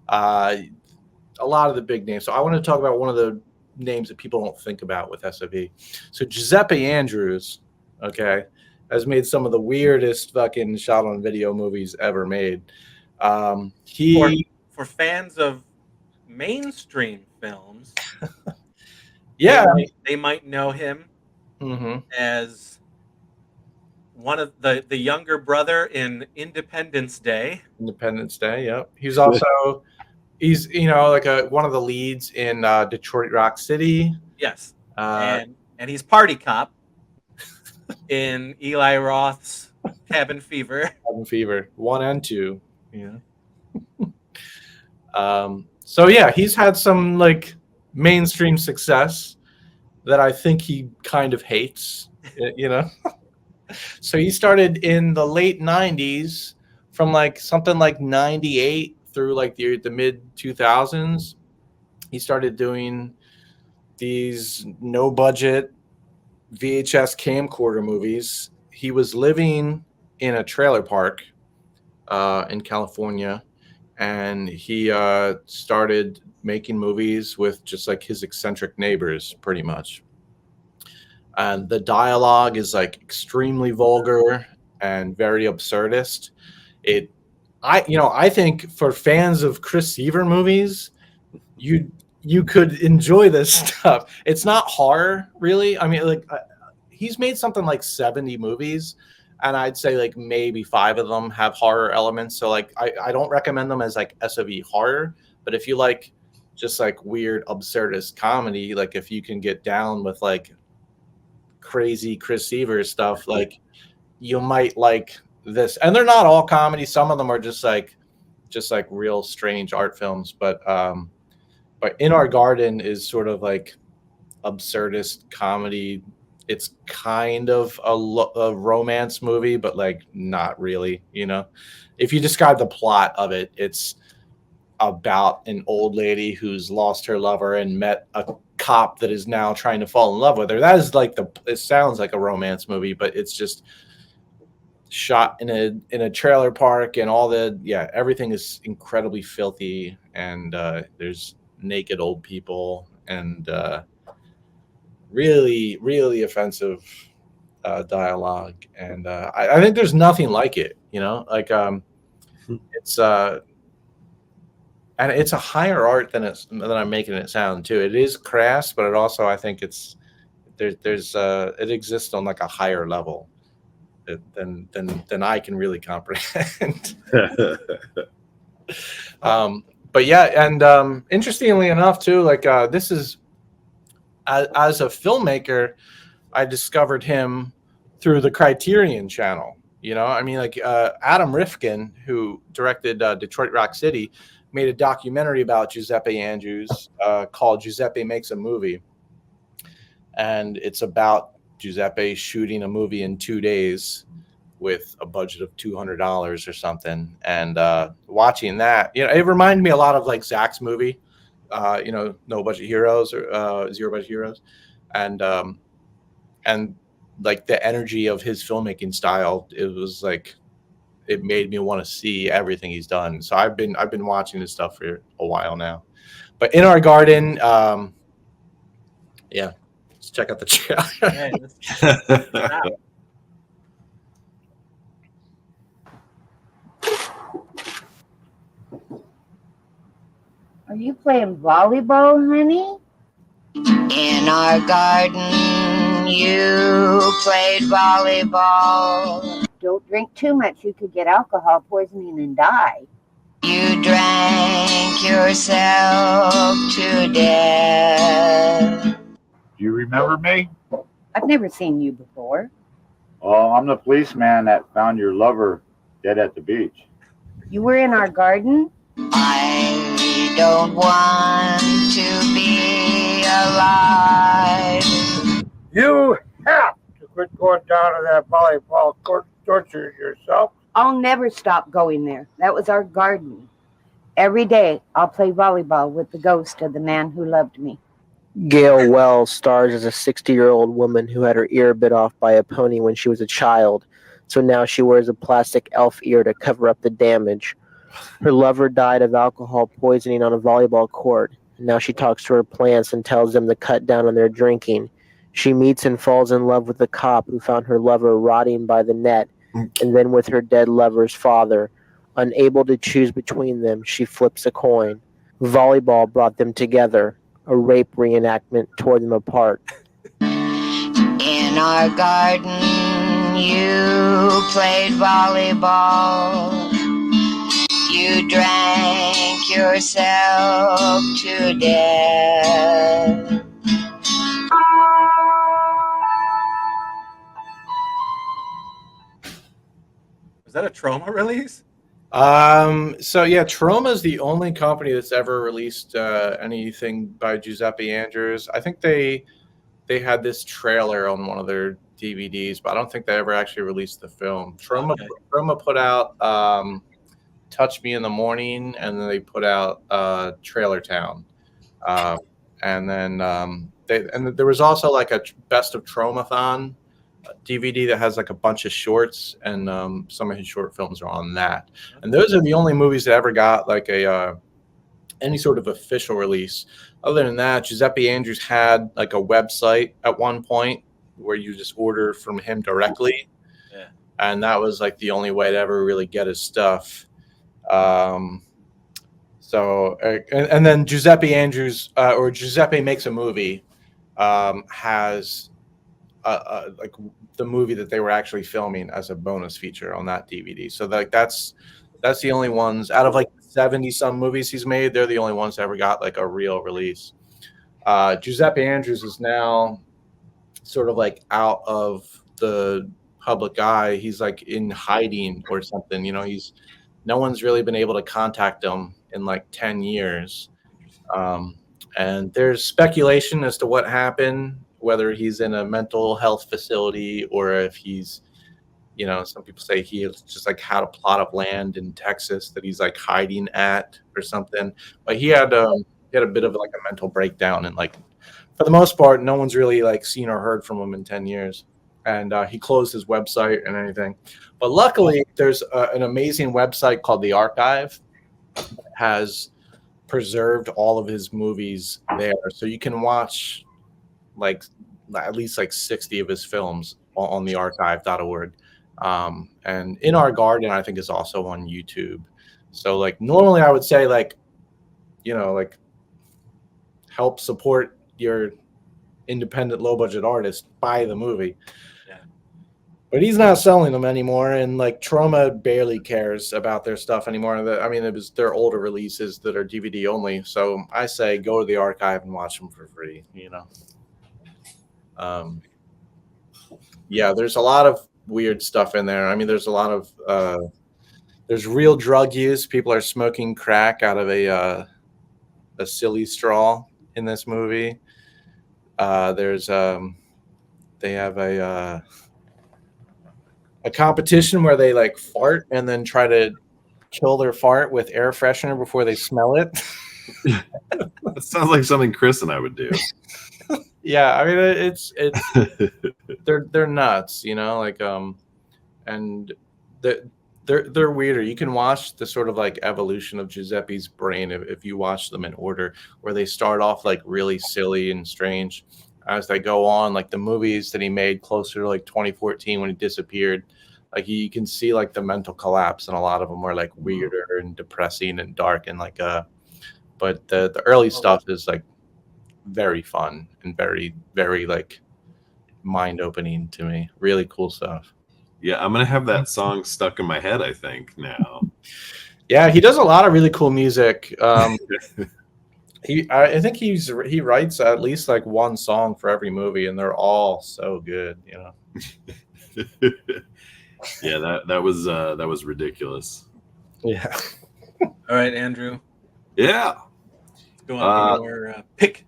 a lot of the big names. So I want to talk about one of the names that people don't think about with SOV. So Giuseppe Andrews, okay, has made some of the weirdest fucking shot on video movies ever made. For fans of mainstream films, yeah, they might know him as one of the younger brother in Independence Day. Yep. He's also like one of the leads in Detroit Rock City. Yes, and he's party cop in Eli Roth's Cabin Fever. Cabin Fever 1 and 2. Yeah. So yeah, he's had some like mainstream success that I think he kind of hates, So he started in the late 90s, from like something like 98 through like the mid 2000s. He started doing these no budget VHS camcorder movies. He was living in a trailer park in California, and he started making movies with just like his eccentric neighbors, pretty much. And the dialogue is like extremely vulgar and very absurdist. I think for fans of Chris Seaver movies, you could enjoy this stuff. It's not horror, really. I mean, like he's made something like 70 movies, and I'd say like maybe 5 of them have horror elements. So like I don't recommend them as like SOV horror, but if you like just like weird absurdist comedy, like if you can get down with like crazy Chris Seaver stuff, like you might like this. And they're not all comedy. Some of them are just like real strange art films. But In Our Garden is sort of like absurdist comedy. It's kind of a romance movie, but like not really. If you describe the plot of it, it's about an old lady who's lost her lover and met a cop that is now trying to fall in love with her. That is like it sounds like a romance movie, but it's just shot in a trailer park, and everything is incredibly filthy, and there's naked old people, and really, really offensive dialogue. And I think there's nothing like it, like it's and it's a higher art than I'm making it sound too. It is crass, but it also, I think it exists on like a higher level than I can really comprehend. But yeah, and interestingly enough too, like this is as a filmmaker, I discovered him through the Criterion Channel. I mean, like Adam Rifkin, who directed Detroit Rock City, made a documentary about Giuseppe Andrews called Giuseppe Makes a Movie. And it's about Giuseppe shooting a movie in 2 days with a budget of $200 or something. And watching that, it reminded me a lot of like Zach's movie, No Budget Heroes or Zero Budget Heroes. And like the energy of his filmmaking style, it was like, it made me want to see everything he's done. So I've been watching this stuff for a while now. But In Our Garden, let's check out the trailer. Are you playing volleyball, honey? In our garden, you played volleyball. Don't drink too much. You could get alcohol poisoning and die. You drank yourself to death. Do you remember me? I've never seen you before. Oh, I'm the policeman that found your lover dead at the beach. You were in our garden? I don't want to be alive. You have to quit going down to that volleyball court torturing yourself. I'll never stop going there. That was our garden. Every day I'll play volleyball with the ghost of the man who loved me. Gail Wells stars as a 60-year-old woman who had her ear bit off by a pony when she was a child, so now she wears a plastic elf ear to cover up the damage. Her lover died of alcohol poisoning on a volleyball court, and now she talks to her plants and tells them to cut down on their drinking. She meets and falls in love with the cop who found her lover rotting by the net, and then with her dead lover's father. Unable to choose between them, she flips a coin. Volleyball brought them together. A rape reenactment tore them apart. In our garden, you played volleyball. You drank yourself to death. Was that a Trauma release? So yeah, Troma is the only company that's ever released anything by Giuseppe Andrews. I think they had this trailer on one of their DVDs, but I don't think they ever actually released the film. Troma put out Touch Me in the Morning, and then they put out Trailer Town, and then there was also like a Best of Tromathon DVD that has like a bunch of shorts, and some of his short films are on that. And those are the only movies that ever got like a any sort of official release. Other than that, Giuseppe Andrews had like a website at one point where you just order from him directly, and that was like the only way to ever really get his stuff. So and then Giuseppe Andrews or Giuseppe Makes a Movie has like the movie that they were actually filming as a bonus feature on that DVD. So like that's the only ones out of like 70 some movies he's made. They're the only ones that ever got like a real release. Giuseppe Andrews is now sort of like out of the public eye. He's like in hiding or something. No one's really been able to contact him in like 10 years. And there's speculation as to what happened, whether he's in a mental health facility or if he's, you know, some people say he just like had a plot of land in Texas that he's like hiding at or something. But he had a bit of like a mental breakdown, and like for the most part, no one's really like seen or heard from him in 10 years. And he closed his website and anything. But luckily, there's an amazing website called The Archive that has preserved all of his movies there, so you can watch like at least like 60 of his films on the archive.org. And In Our Garden, I think, is also on YouTube. So like normally I would say like, you know, like help support your independent low budget artist, buy the movie. Yeah. But he's not selling them anymore, and like Trauma barely cares about their stuff anymore. I mean, it was their older releases that are DVD only. So I say go to the archive and watch them for free, you know. Yeah, there's a lot of weird stuff in there. I mean, there's a lot of there's real drug use. People are smoking crack out of a silly straw in this movie. There's they have a competition where they like fart and then try to kill their fart with air freshener before they smell it. That sounds like something Chris and I would do. Yeah, I mean it's they're nuts, you know, like and they're weirder. You can watch the sort of like evolution of Giuseppe's brain if you watch them in order, where they start off like really silly and strange as they go on. Like the movies that he made closer to like 2014 when he disappeared, like you can see like the mental collapse, and a lot of them were like weirder and depressing and dark and like but the early stuff is like very fun and very, very like mind opening to me. Really cool stuff. Yeah, I'm gonna have that song stuck in my head, I think, now. Yeah, he does a lot of really cool music. I think he writes at least like one song for every movie, and they're all so good, you know. Yeah, that was ridiculous. Yeah. All right, Andrew. Yeah. Let's go on to your pick.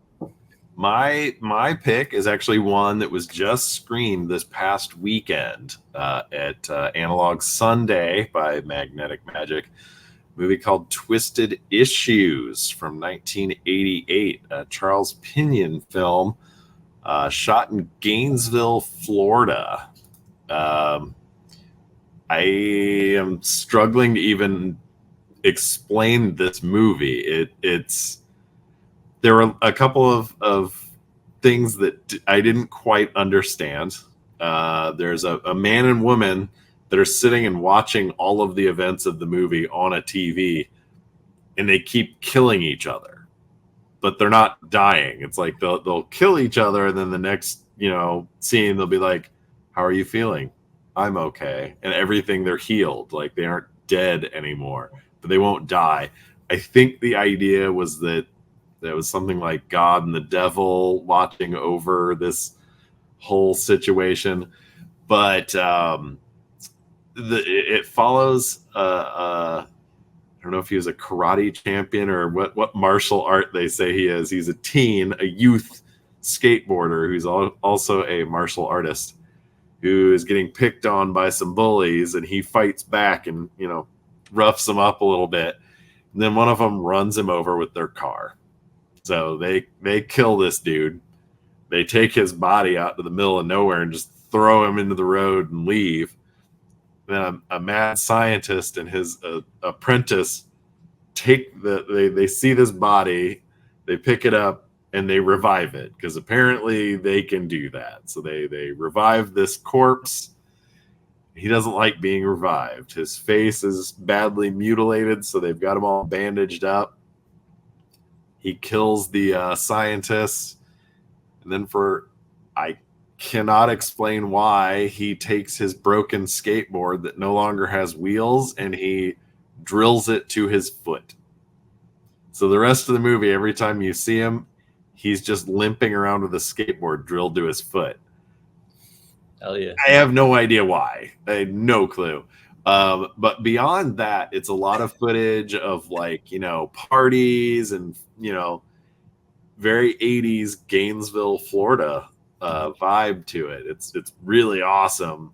My pick is actually one that was just screened this past weekend at Analog Sunday by Magnetic Magic. A movie called Twisted Issues from 1988, a Charles Pinion film shot in Gainesville, Florida. I am struggling to even explain this movie. There were a couple of things that I didn't quite understand. There's a man and woman that are sitting and watching all of the events of the movie on a TV, and they keep killing each other, but they're not dying. It's like they'll kill each other, and then the next scene they'll be like, "How are you feeling?" "I'm okay," and everything, they're healed, like they aren't dead anymore, but they won't die. I think the idea was that was something like God and the devil watching over this whole situation, but it follows I don't know if he was a karate champion or what martial art they say he is. He's a youth skateboarder who's also a martial artist who is getting picked on by some bullies, and he fights back and roughs them up a little bit, and then one of them runs him over with their car. So they kill this dude. They take his body out to the middle of nowhere and just throw him into the road and leave. Then a mad scientist and his apprentice they see this body, they pick it up, and they revive it, because apparently they can do that. So they revive this corpse. He doesn't like being revived. His face is badly mutilated, so they've got him all bandaged up. He kills the scientist, and then I cannot explain why, he takes his broken skateboard that no longer has wheels and he drills it to his foot. So the rest of the movie, every time you see him, he's just limping around with a skateboard drilled to his foot. Hell yeah. I have no idea why. I had no clue. But beyond that, it's a lot of footage of parties and very 80s Gainesville, Florida vibe to it. It's really awesome.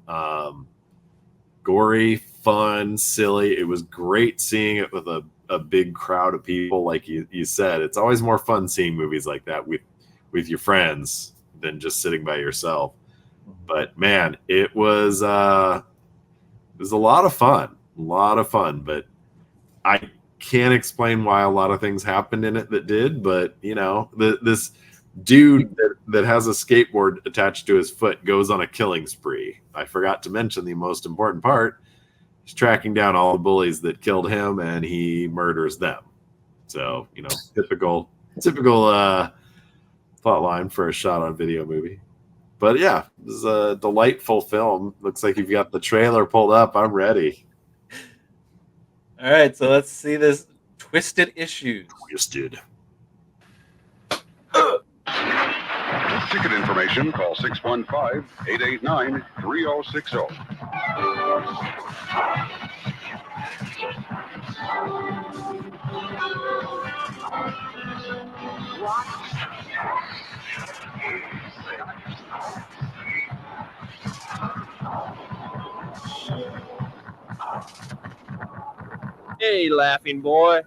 Gory, fun, silly. It was great seeing it with a big crowd of people. Like you said, it's always more fun seeing movies like that with your friends than just sitting by yourself. But man, it was a lot of fun. But I can't explain why a lot of things happened in it that did. But you know, this dude that has a skateboard attached to his foot goes on a killing spree. I forgot to mention the most important part. He's tracking down all the bullies that killed him, and he murders them. So, you know, typical plot line for a shot on video movie. But yeah, this is a delightful film. Looks like you've got the trailer pulled up. I'm ready. All right, so let's see this Twisted Issues. Twisted. Ticket information, call 615-889-3060. Hey, laughing boy.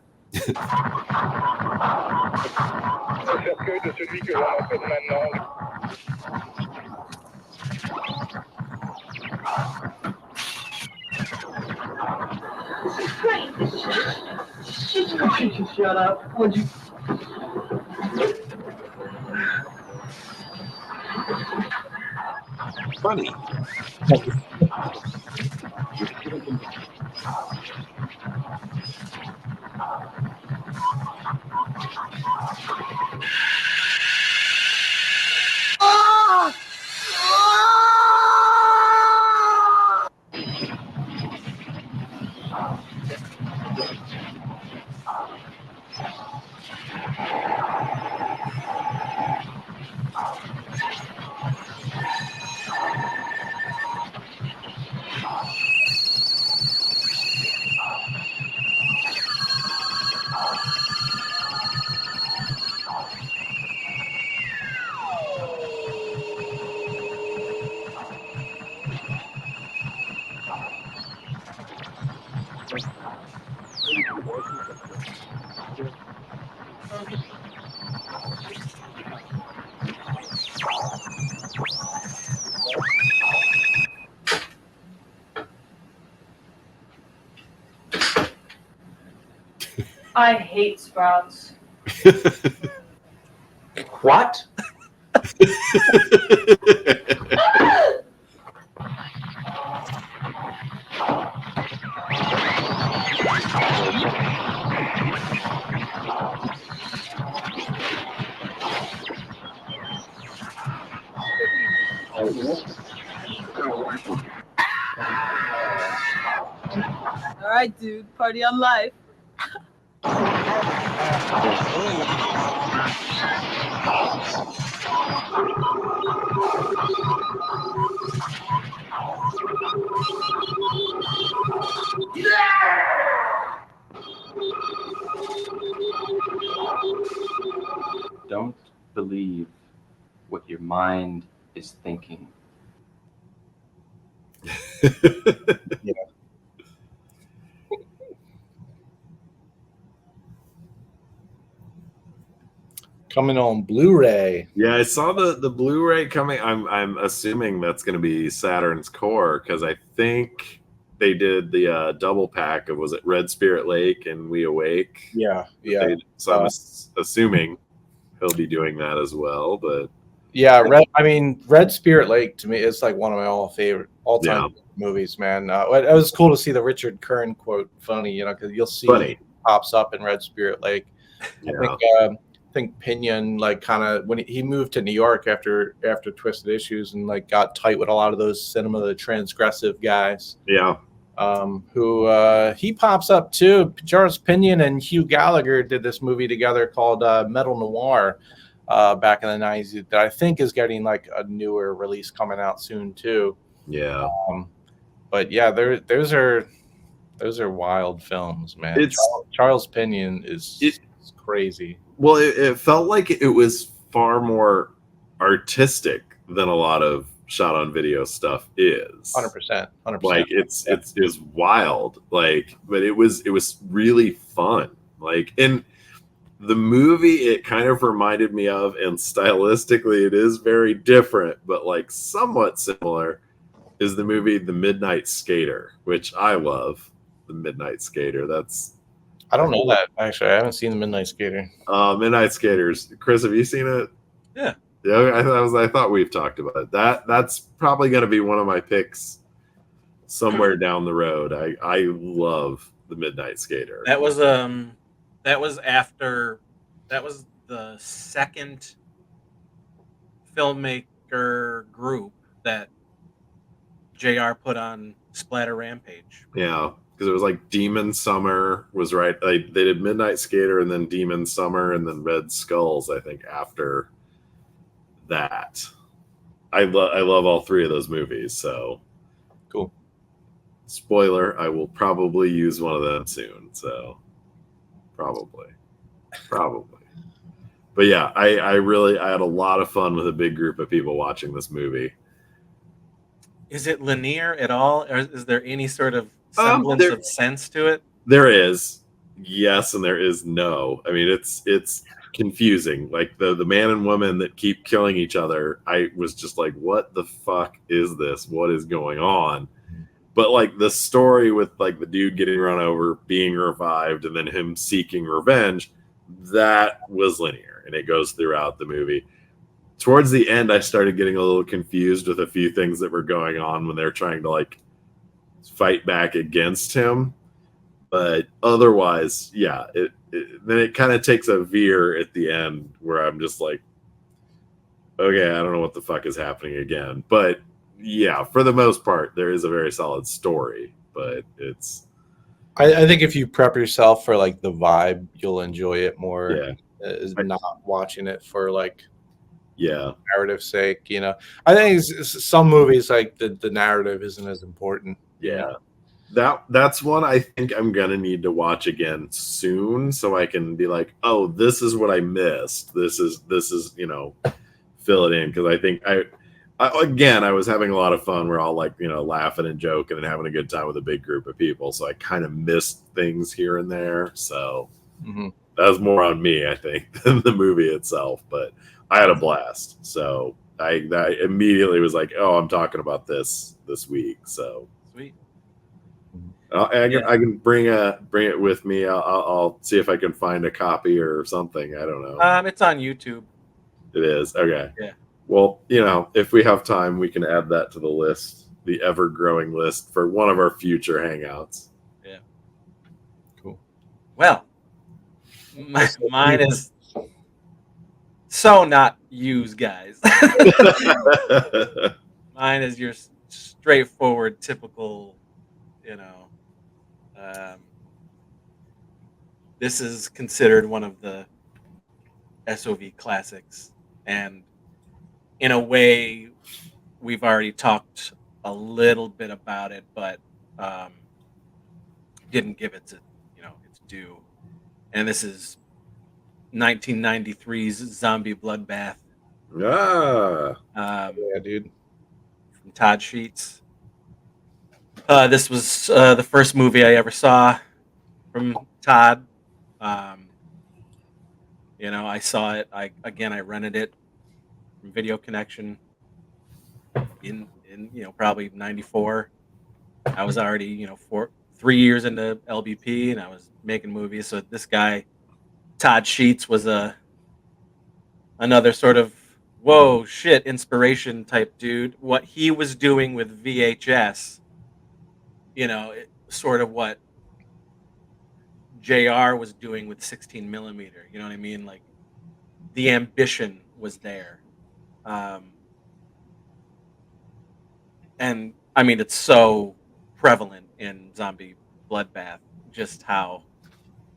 Shut up. Would you? Funny. I hate Sprouts. What? All right, dude. Party on life. Don't believe what your mind is thinking. Yeah. Coming on Blu-ray. Yeah, I saw the Blu-ray coming. I'm assuming that's going to be Saturn's Core because I think they did the double pack of, was it Red Spirit Lake and We Awake? Yeah. So I'm assuming he'll be doing that as well. But yeah, Red Spirit Lake to me is like one of my all-time movies, man. It was cool to see the Richard Kern quote. Funny, you know, because you'll see it pops up in Red Spirit Lake. Yeah. I think Pinion, like, kind of when he moved to New York after Twisted Issues and like got tight with a lot of those cinema the transgressive guys. Yeah. Who he pops up too. Jarvis Pinion and Hugh Gallagher did this movie together called Metal Noir back in the 90s that I think is getting like a newer release coming out soon too. Yeah. But yeah, those are wild films, man. Charles Pinion is It's crazy. Well, it felt like it was far more artistic than a lot of shot on video stuff is. 100%. 100%. Like it's wild. Like, but it was really fun. Like, in the movie, it kind of reminded me of, and stylistically, it is very different, but like somewhat similar, is the movie The Midnight Skater, which I love. The Midnight Skater. I don't know that, actually. I haven't seen The Midnight Skater. Midnight Skaters. Chris, have you seen it? Yeah. Yeah, I thought we've talked about it. That's probably going to be one of my picks somewhere down the road. I love The Midnight Skater. That was the second filmmaker group that JR put on Splatter Rampage. Yeah, because it was like Demon Summer was right. Like, they did Midnight Skater and then Demon Summer and then Red Skulls, I think, after that. I love all three of those movies. So cool. Spoiler: I will probably use one of them soon. So probably. But yeah, I had a lot of fun with a big group of people watching this movie. Is it linear at all, or is there any sort of semblance of sense to it? There is yes, and there is no. I mean, it's confusing. Like the man and woman that keep killing each other. I was just like, what the fuck is this? What is going on? But like the story with like the dude getting run over, being revived, and then him seeking revenge, that was linear, and it goes throughout the movie. Towards the end, I started getting a little confused with a few things that were going on when they're trying to like fight back against him. But otherwise, yeah, then it kind of takes a veer at the end where I'm just like, okay, I don't know what the fuck is happening again. But yeah, for the most part, there is a very solid story, but it's. I think if you prep yourself for like the vibe, you'll enjoy it more. Yeah. Not watching it for like. Yeah. Narrative sake, you know. I think some movies like the narrative isn't as important. Yeah. That's one I think I'm gonna need to watch again soon, so I can be like, oh, this is what I missed. This is fill it in, because I think I was having a lot of fun. We're all like laughing and joking and having a good time with a big group of people. So I kind of missed things here and there. So that was more on me, I think, than the movie itself. But I had a blast. So I immediately was like, oh, I'm talking about this week. So sweet. I can bring it with me. I'll see if I can find a copy or something. I don't know. It's on YouTube. It is. Okay. Yeah. Well, if we have time, we can add that to the list, the ever-growing list for one of our future hangouts. Yeah. Cool. Well, mine is so not used, guys. Mine is your straightforward, typical, this is considered one of the SOV classics, and in a way, we've already talked a little bit about it, but didn't give it its due. And this is 1993's Zombie Bloodbath. Yeah, dude. From Todd Sheets. This was the first movie I ever saw from Todd. I saw it. I rented it from Video Connection in probably '94. I was already 3 years into LBP, and I was making movies. So this guy, Todd Sheets, was another sort of whoa shit inspiration type dude. What he was doing with VHS, sort of what JR was doing with 16 millimeter. You know what I mean? Like the ambition was there. And I mean, it's so prevalent in Zombie Bloodbath, just how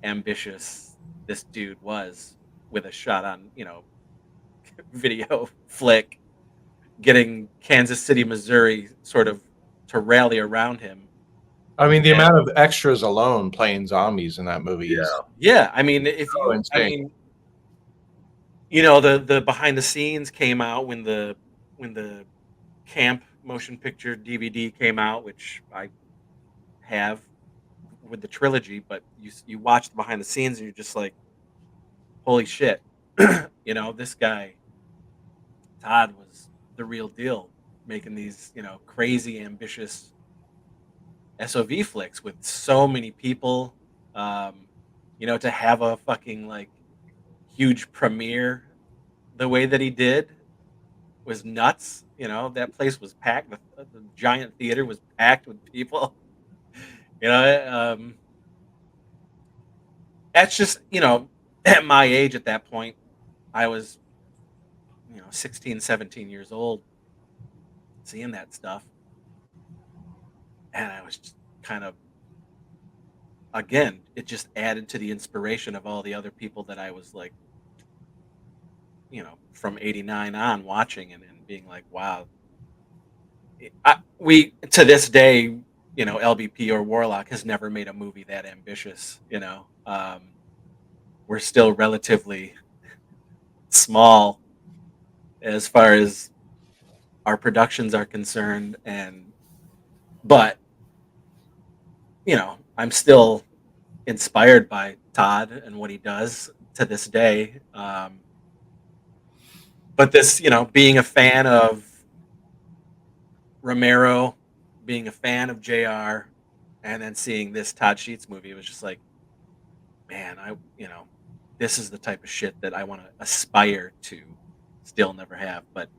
ambitious this dude was with a shot on, video flick, getting Kansas City, Missouri sort of to rally around him. I mean, the Yeah. amount of extras alone playing zombies in that movie is Yeah, I mean, if so you, I insane. mean, you know, the behind the scenes came out when the camp motion picture DVD came out, which I have with the trilogy. But you watch the behind the scenes and you're just like, holy shit, you know, this guy Todd was the real deal, making these, you know, crazy ambitious SOV flicks with so many people. Um, you know, to have a fucking like huge premiere the way that he did was nuts. You know, that place was packed. The giant theater was packed with people. You know, that's just, you know, at my age at that point, I was, you know, 16, 17 years old seeing that stuff. And I was just kind of, again, it just added to the inspiration of all the other people that I was like, you know, from 89 on watching and being like, wow, we to this day, you know, LBP or Warlock has never made a movie that ambitious. You know, we're still relatively small as far as our productions are concerned, and but you know, I'm still inspired by Todd and what he does to this day. But this, you know, being a fan of Romero, being a fan of JR, and then seeing this Todd Sheets movie, it was just like, man, you know, this is the type of shit that I want to aspire to still never have. But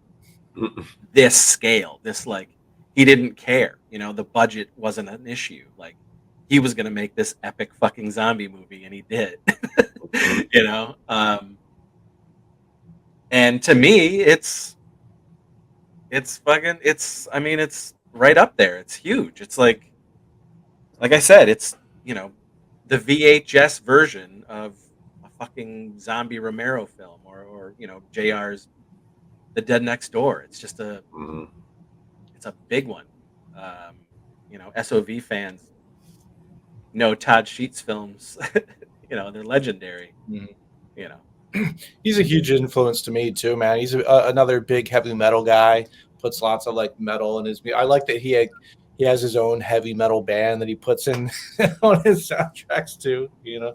this scale, this like, he didn't care, you know, the budget wasn't an issue. Like, he was going to make this epic fucking zombie movie, and he did, you know? And to me, it's fucking, I mean, it's right up there. It's huge. It's like I said, it's, you know, the VHS version of a fucking zombie Romero film, or you know, JR's The Dead Next Door. It's just it's a big one. You know, SOV fans know Todd Sheets films. You know, they're legendary. You know, He's a huge influence to me too, man. He's another big heavy metal guy. Puts lots of like metal in his. I like that he has his own heavy metal band that he puts in on his soundtracks too. You know,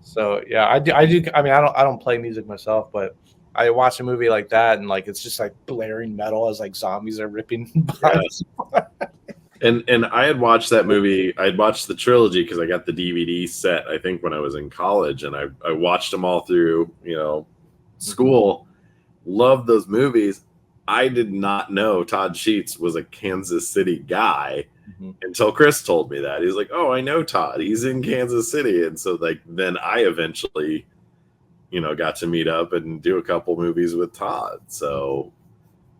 so yeah, I do. I mean, I don't play music myself, but I watch a movie like that and like it's just like blaring metal as like zombies are ripping by. And I had watched that movie. I'd watched the trilogy because I got the DVD set, I think, when I was in college, and I watched them all through, you know, school. Loved those movies. I did not know Todd Sheets was a Kansas City guy until Chris told me that. He was like, "Oh, I know Todd. He's in Kansas City." And so like then I eventually, you know, got to meet up and do a couple movies with Todd. So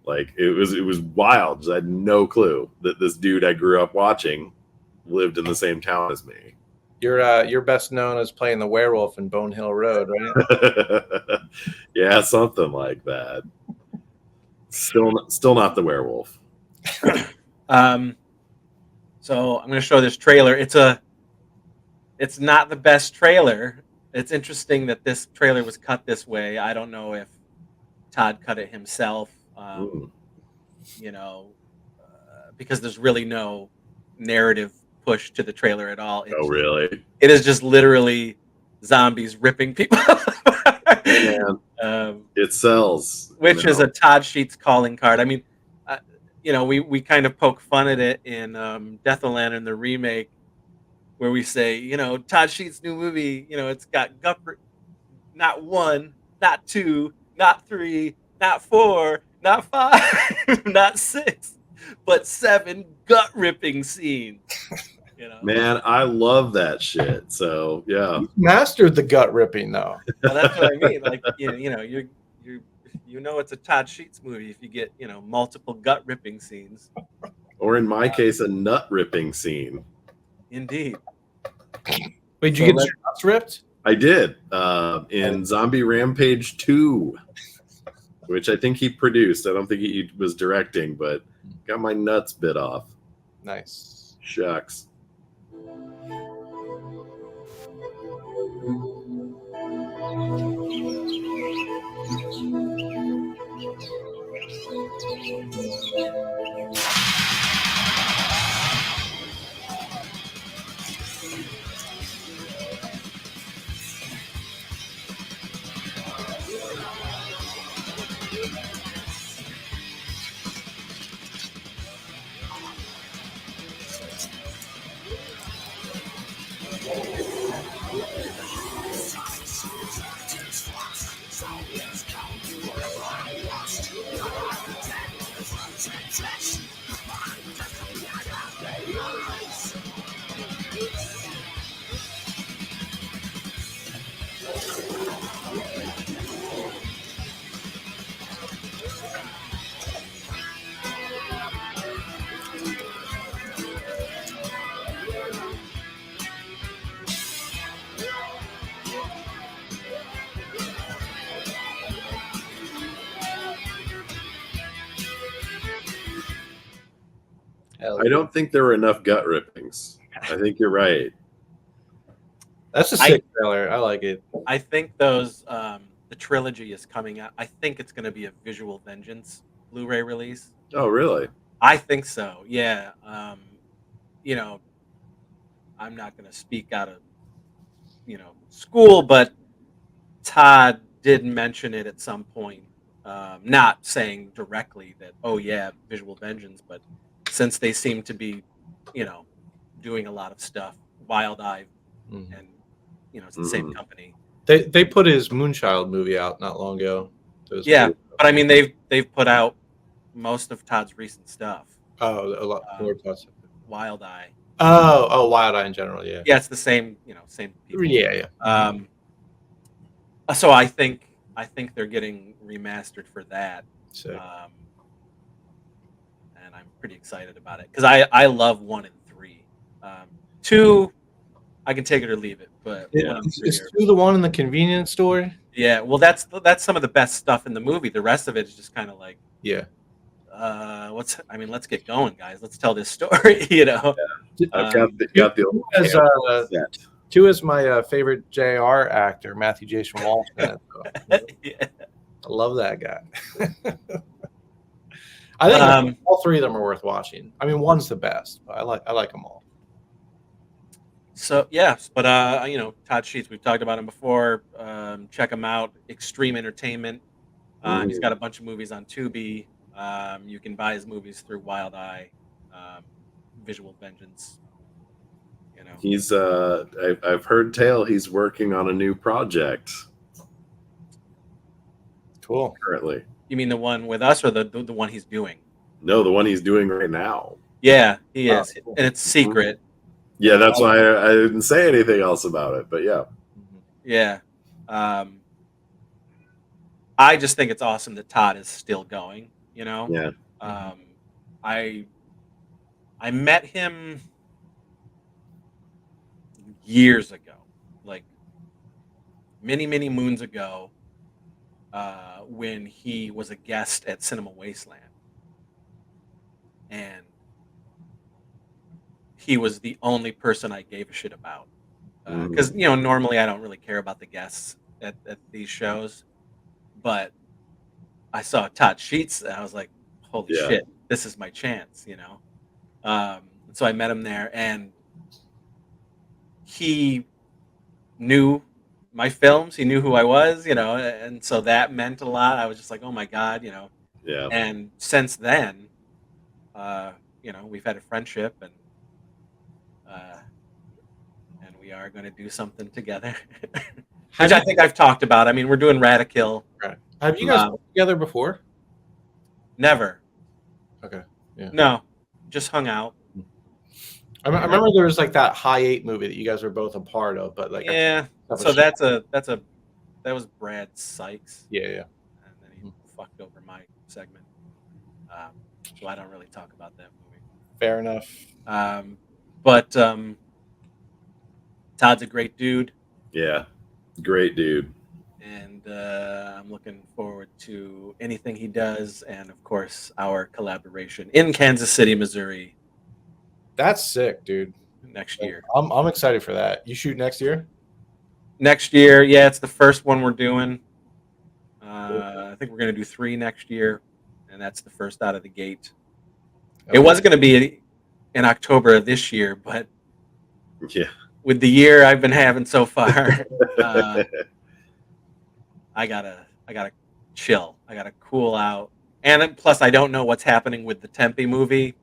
like it was wild. I had no clue that this dude I grew up watching lived in the same town as me. You're best known as playing the werewolf in Bone Hill Road, right? Yeah, something like that. Still not the werewolf. So I'm going to show this trailer. It's not the best trailer. It's interesting that this trailer was cut this way. I don't know if Todd cut it himself. You know, because there's really no narrative push to the trailer at all. Oh, really? It is just literally zombies ripping people. It sells, which is a Todd Sheets calling card. I mean, you know, we kind of poke fun at it in Death of Lantern, the remake, where we say, you know, Todd Sheets' new movie, you know, it's got not one, not two, not three, not four, not five, not six, but 7 gut ripping scenes. You know? Man, I love that shit. So yeah, He's mastered the gut ripping though. Well, that's what I mean. Like you know, you know it's a Todd Sheets movie if you get, you know, multiple gut ripping scenes. Or in my case, a nut ripping scene. Indeed. Wait, did you get your nuts ripped? I did in Zombie Rampage 2, which I think he produced. I don't think he was directing, but got my nuts bit off. Nice. Shucks. Hell I don't think there were enough gut rippings. I think you're right. That's a sick trailer. I like it. I think those the trilogy is coming out. I think it's going to be a Visual Vengeance Blu-ray release. Oh, really? I think so. Yeah. You know, I'm not going to speak out of school, but Todd did mention it at some point. Not saying directly that, oh yeah, Visual Vengeance, but since they seem to be, doing a lot of stuff, Wild Eye, and it's the same company. They put his Moonchild movie out not long ago. Yeah, but I mean they've put out most of Todd's recent stuff. Oh, a lot more Todd's. Wild Eye. Oh, Wild Eye in general, yeah. Yeah, it's the same, same people. Yeah. So I think they're getting remastered for that. Sick. And I'm pretty excited about it because I love 1 and 3. 2, I can take it or leave it, but Is 2 the one in the convenience store? Yeah, well, that's some of the best stuff in the movie. The rest of it is just kind of like, let's get going, guys. Let's tell this story. I've got the old set. 2 is my favorite JR actor, Matthew Jason Walsh. Yeah. I love that guy. I think all 3 of them are worth watching. I mean, 1's the best, but I like them all. So yes, but Todd Sheets, we've talked about him before. Check him out. Extreme Entertainment. He's got a bunch of movies on Tubi. You can buy his movies through Wild Eye, Visual Vengeance. He's I've heard tale he's working on a new project. Cool. Currently. You mean the one with us or the one he's doing? No, the one he's doing right now. Yeah, he is, and it's secret. Yeah, that's why I didn't say anything else about it. But yeah. Yeah. I just think it's awesome that Todd is still going. Yeah. I met him years ago, like many moons ago, when he was a guest at Cinema Wasteland, and he was the only person I gave a shit about, because normally I don't really care about the guests at these shows, but I saw Todd Sheets and I was like, holy shit, this is my chance, so I met him there, and he knew my films. He knew who I was, and so that meant a lot. I was just like, oh my God, Yeah. And since then, we've had a friendship, and we are going to do something together, which I think I've talked about. I mean, we're doing Radikill. Right. Have you guys worked together before? Never. Okay. Yeah. No, just hung out. I remember there was like that High 8 movie that you guys were both a part of, but like so that was Brad Sykes. Yeah. And then he fucked over my segment, so I don't really talk about that movie. Fair enough. But Todd's a great dude. Yeah, great dude. And I'm looking forward to anything he does, and of course our collaboration in Kansas City, Missouri. That's sick, dude. next year. I'm excited for that. You shoot next year? Next year, yeah, it's the first one we're doing. I think we're going to do 3 next year, and that's the first out of the gate. Okay. It was going to be in October of this year, but Yeah. with the year I've been having so far, I gotta chill. I gotta cool out, and then, plus I don't know what's happening with the Tempe movie,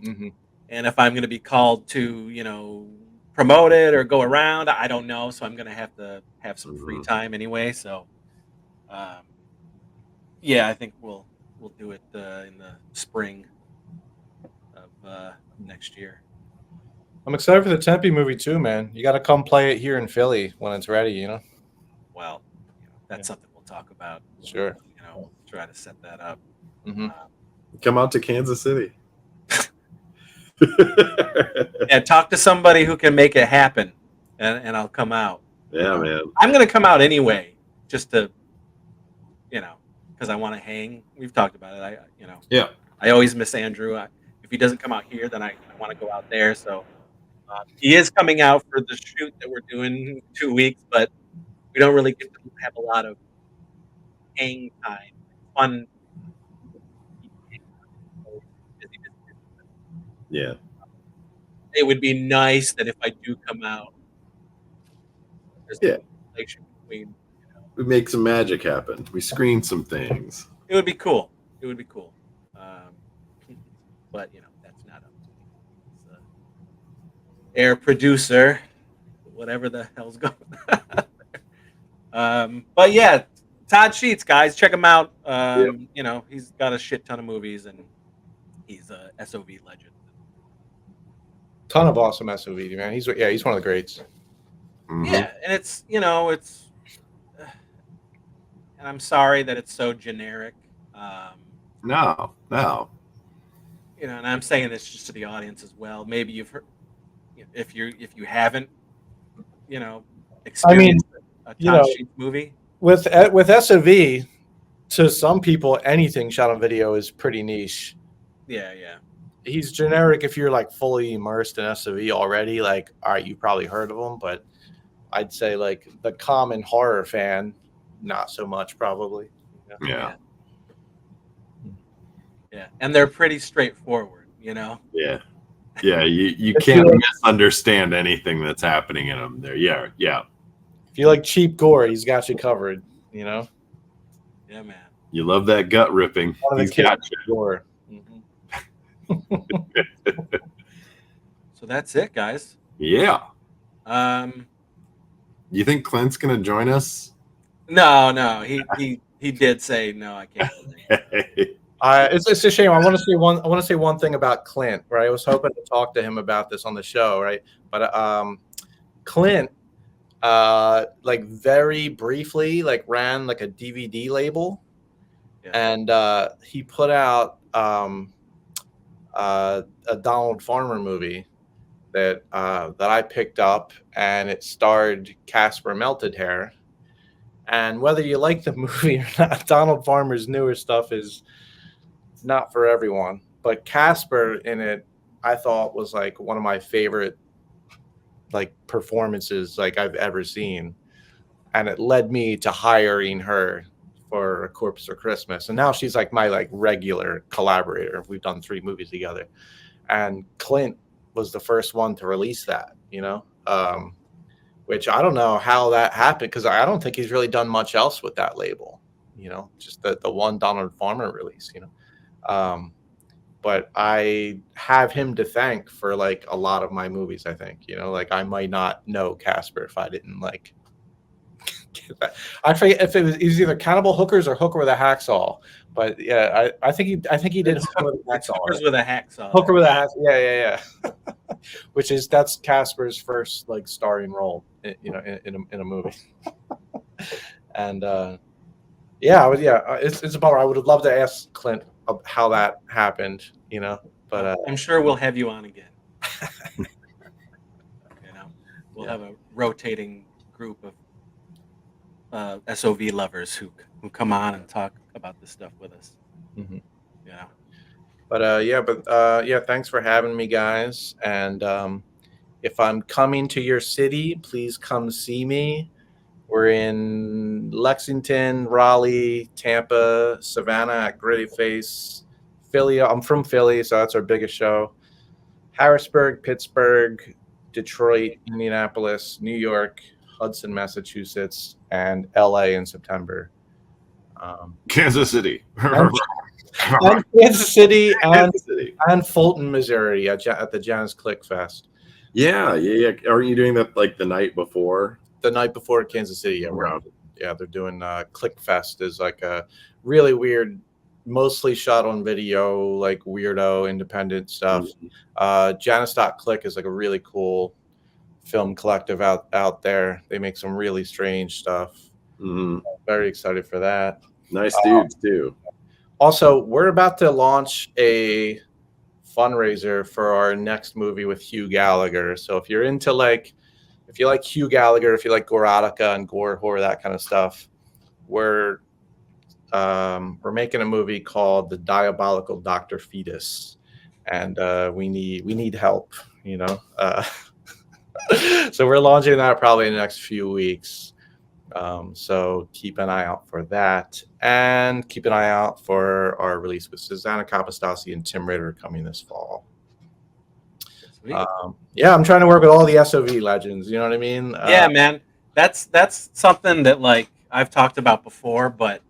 Mm-hmm. and if I'm going to be called to promote it or go around, I don't know. So I'm going to have some free time anyway. So, yeah, I think we'll do it in the spring of next year. I'm excited for the Tempe movie too, man. You got to come play it here in Philly when it's ready. Well, that's something we'll talk about. Sure. Try to set that up. Mm-hmm. Come out to Kansas City. Yeah, talk to somebody who can make it happen, and I'll come out. Yeah, man. I'm gonna come out anyway, just to, because I want to hang. We've talked about it. Yeah. I always miss Andrew. If he doesn't come out here, then I want to go out there. So he is coming out for the shoot that we're doing in 2 weeks, but we don't really get to have a lot of hang time, fun. Yeah. It would be nice that if I do come out, there's a relation between. We make some magic happen. We screen some things. It would be cool. But that's not up to me. It's air producer, whatever the hell's going on. But yeah, Todd Sheets, guys, check him out. He's got a shit ton of movies, and he's a SOV legend. Ton of awesome SOV, man. He's one of the greats. Mm-hmm. Yeah, and it's and I'm sorry that it's so generic. No. And I'm saying this just to the audience as well. Maybe you've heard, if you haven't, experienced a Todd Sheets movie with SOV. To some people, anything shot on video is pretty niche. Yeah. He's generic if you're like fully immersed in SOV already. Like, all right, you probably heard of him, but I'd say like the common horror fan, not so much probably. Yeah. Yeah, and they're pretty straightforward, Yeah. You can't misunderstand anything that's happening in them there. Yeah. If you like cheap gore, he's got you covered. Yeah, man. You love that gut ripping. He's got you. Gore. So that's it, guys. Yeah. You think Clint's gonna join us? No. He did say no. I can't. It's a shame. I want to say one thing about Clint. Right, I was hoping to talk to him about this on the show. Right, but Clint, like very briefly, like ran like a DVD label, and he put out a Donald Farmer movie that I picked up, and it starred Casper Melted Hair. And whether you like the movie or not, Donald Farmer's newer stuff is not for everyone. But Casper in it, I thought was like one of my favorite like performances like I've ever seen. And it led me to hiring her for A Corpse for Christmas. And now she's like my like regular collaborator. We've done 3 movies together. And Clint was the first one to release that, which I don't know how that happened, because I don't think he's really done much else with that label, just the one Donald Farmer release, but I have him to thank for like a lot of my movies. I think, like I might not know Casper if I didn't like get that. I forget if it was either Cannibal Hookers or Hooker with a Hacksaw, but yeah, I think he did Hooker with a Hacksaw. Hookers with a Hacksaw. Hooker with a Hacksaw. Yeah. That's Casper's first like starring role, in a movie. And it's a bummer. I would have loved to ask Clint how that happened, but I'm sure we'll have you on again. We'll have a rotating group of SOV lovers who come on and talk about this stuff with us. Mm-hmm. Yeah. But thanks for having me, guys. And if I'm coming to your city, please come see me. We're in Lexington, Raleigh, Tampa, Savannah at Gritty Face, Philly. I'm from Philly, so that's our biggest show. Harrisburg, Pittsburgh, Detroit, Indianapolis, New York, Hudson, Massachusetts, and LA in September. Kansas City. And Kansas City and Kansas City. and Fulton, Missouri at the Janice Click Fest. Yeah. Aren't you doing that like the night before? The night before Kansas City, Wow. they're doing Click Fest is like a really weird, mostly shot on video, like weirdo independent stuff. Janice.Click is like a really cool film collective out there. They make some really strange stuff. Very excited for that. Nice dudes too. Also, we're about to launch a fundraiser for our next movie with Hugh Gallagher. So if you're into if you like Hugh Gallagher, if you like Goretica and gore horror, that kind of stuff, we're making a movie called The Diabolical Dr. Fetus, and we need help, you know. So we're launching that probably in the next few weeks. So keep an eye out for that, and keep an eye out for our release with Susanna Capostasi and Tim Ritter coming this fall. Yeah, I'm trying to work with all the SOV legends. You know what I mean? Yeah, man. That's something that like I've talked about before, but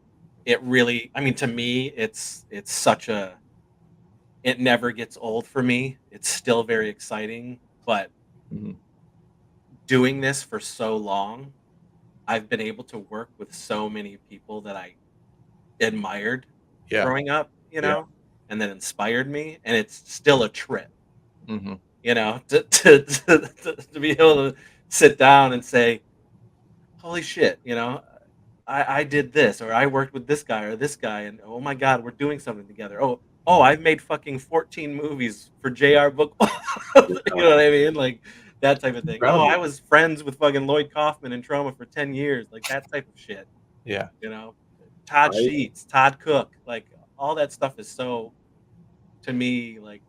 it really, I mean, to me, it's such a, it never gets old for me. It's still very exciting, but doing this for so long, I've been able to work with so many people that I admired growing up, you know, and that inspired me, and it's still a trip. You know, to be able to sit down and say, holy shit, you know, I did this, or I worked with this guy or this guy, and oh my God, we're doing something together. Oh, I've made fucking 14 movies for JR Book. You know what I mean? Like that type of thing. Incredible. Oh, I was friends with fucking Lloyd Kaufman in Trauma for 10 years. Like that type of shit. Yeah. You know, Todd Sheets, Todd Cook, like all that stuff is so, to me, like,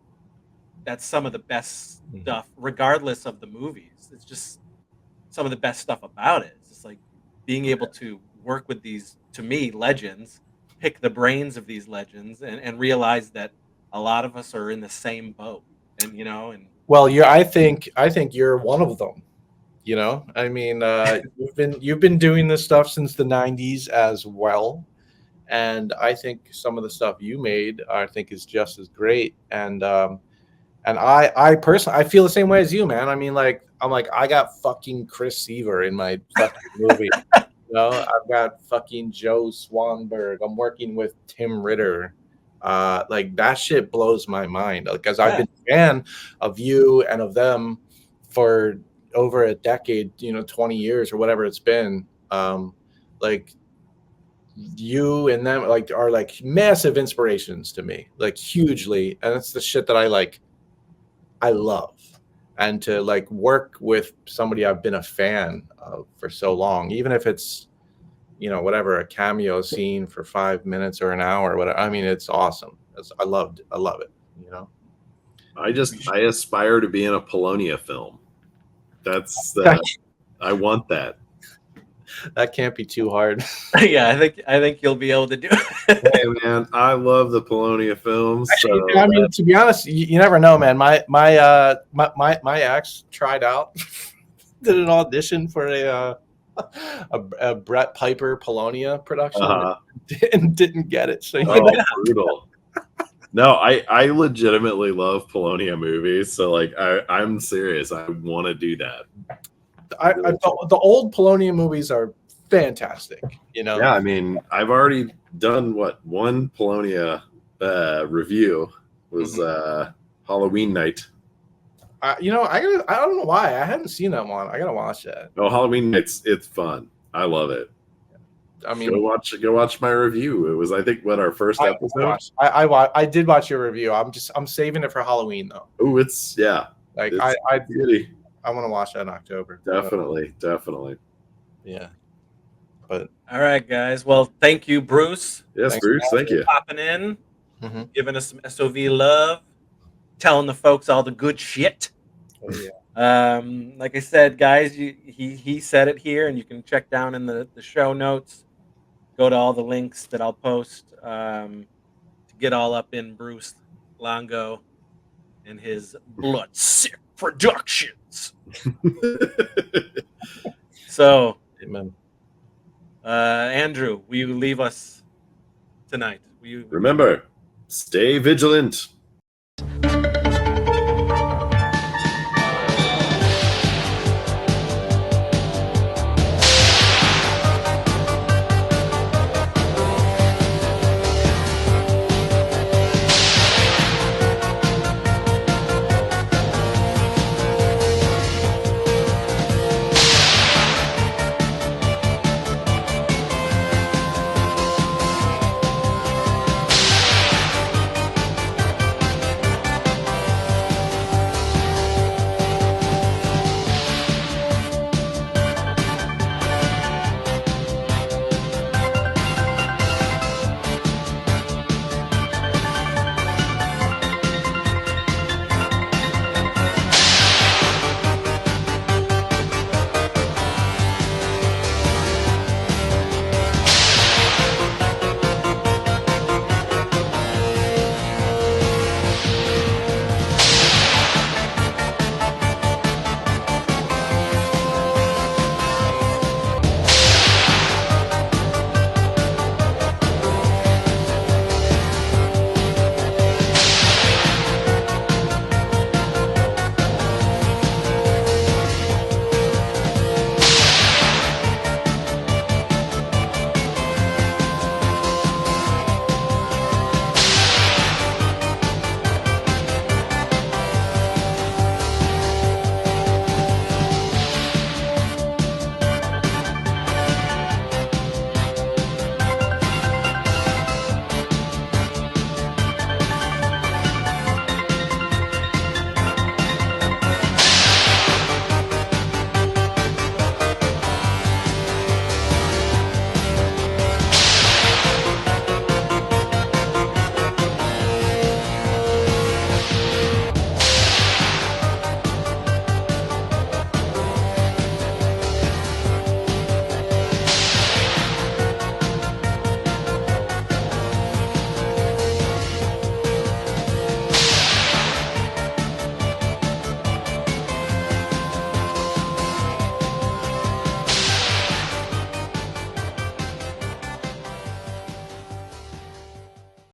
that's some of the best stuff, regardless of the movies. It's just some of the best stuff about it. It's just like being able to work with these, to me, legends, pick the brains of these legends, and realize that a lot of us are in the same boat. And you know, and well, I think you're one of them. You know, I mean, you've been doing this stuff since the '90s as well, and I think some of the stuff you made, I think, is just as great. And I personally, I feel the same way as you, man. I mean, like, I got fucking Chris Seaver in my fucking movie. You know, I've got fucking Joe Swanberg. I'm working with Tim Ritter. Like that shit blows my mind because I've been a fan of you and of them for over a decade, you know, 20 years or whatever it's been. Like you and them like are like massive inspirations to me, like hugely. And that's the shit that I love. And to like work with somebody I've been a fan of for so long, even if it's, you know, whatever, a cameo scene for 5 minutes or an hour or whatever. I mean, it's awesome. I love it, you know. I aspire to be in a Polonia film. That's I want that. That can't be too hard. Yeah, I think you'll be able to do it. Hey man, I love the Polonia films. Actually, I mean, to be honest, you never know, man. My ex tried out, did an audition for a Brett Piper Polonia production, and didn't get it. So brutal. No, I legitimately love Polonia movies. So like, I'm serious. I want to do that. The old Polonia movies are fantastic, you know. Yeah, I mean, I've already done one Polonia review was Halloween Night. You know, I don't know why I haven't seen that one. I gotta watch that. Oh, Halloween Night's it's fun. I love it. I mean, go watch my review. It was, I think, our first episode. I did watch your review. I'm saving it for Halloween though. Oh, it's like it's I want to watch that in October. Definitely. Yeah. But all right, guys. Well, thank you, Bruce. Yes, Bruce. Thank you. Popping in, giving us some SOV love, telling the folks all the good shit. Oh, yeah. Like I said, guys, he said it here, and you can check down in the show notes. Go to all the links that I'll post to get all up in Bruce Longo and his blood sick productions. So, Amen. Andrew, will you leave us tonight? Remember, stay vigilant.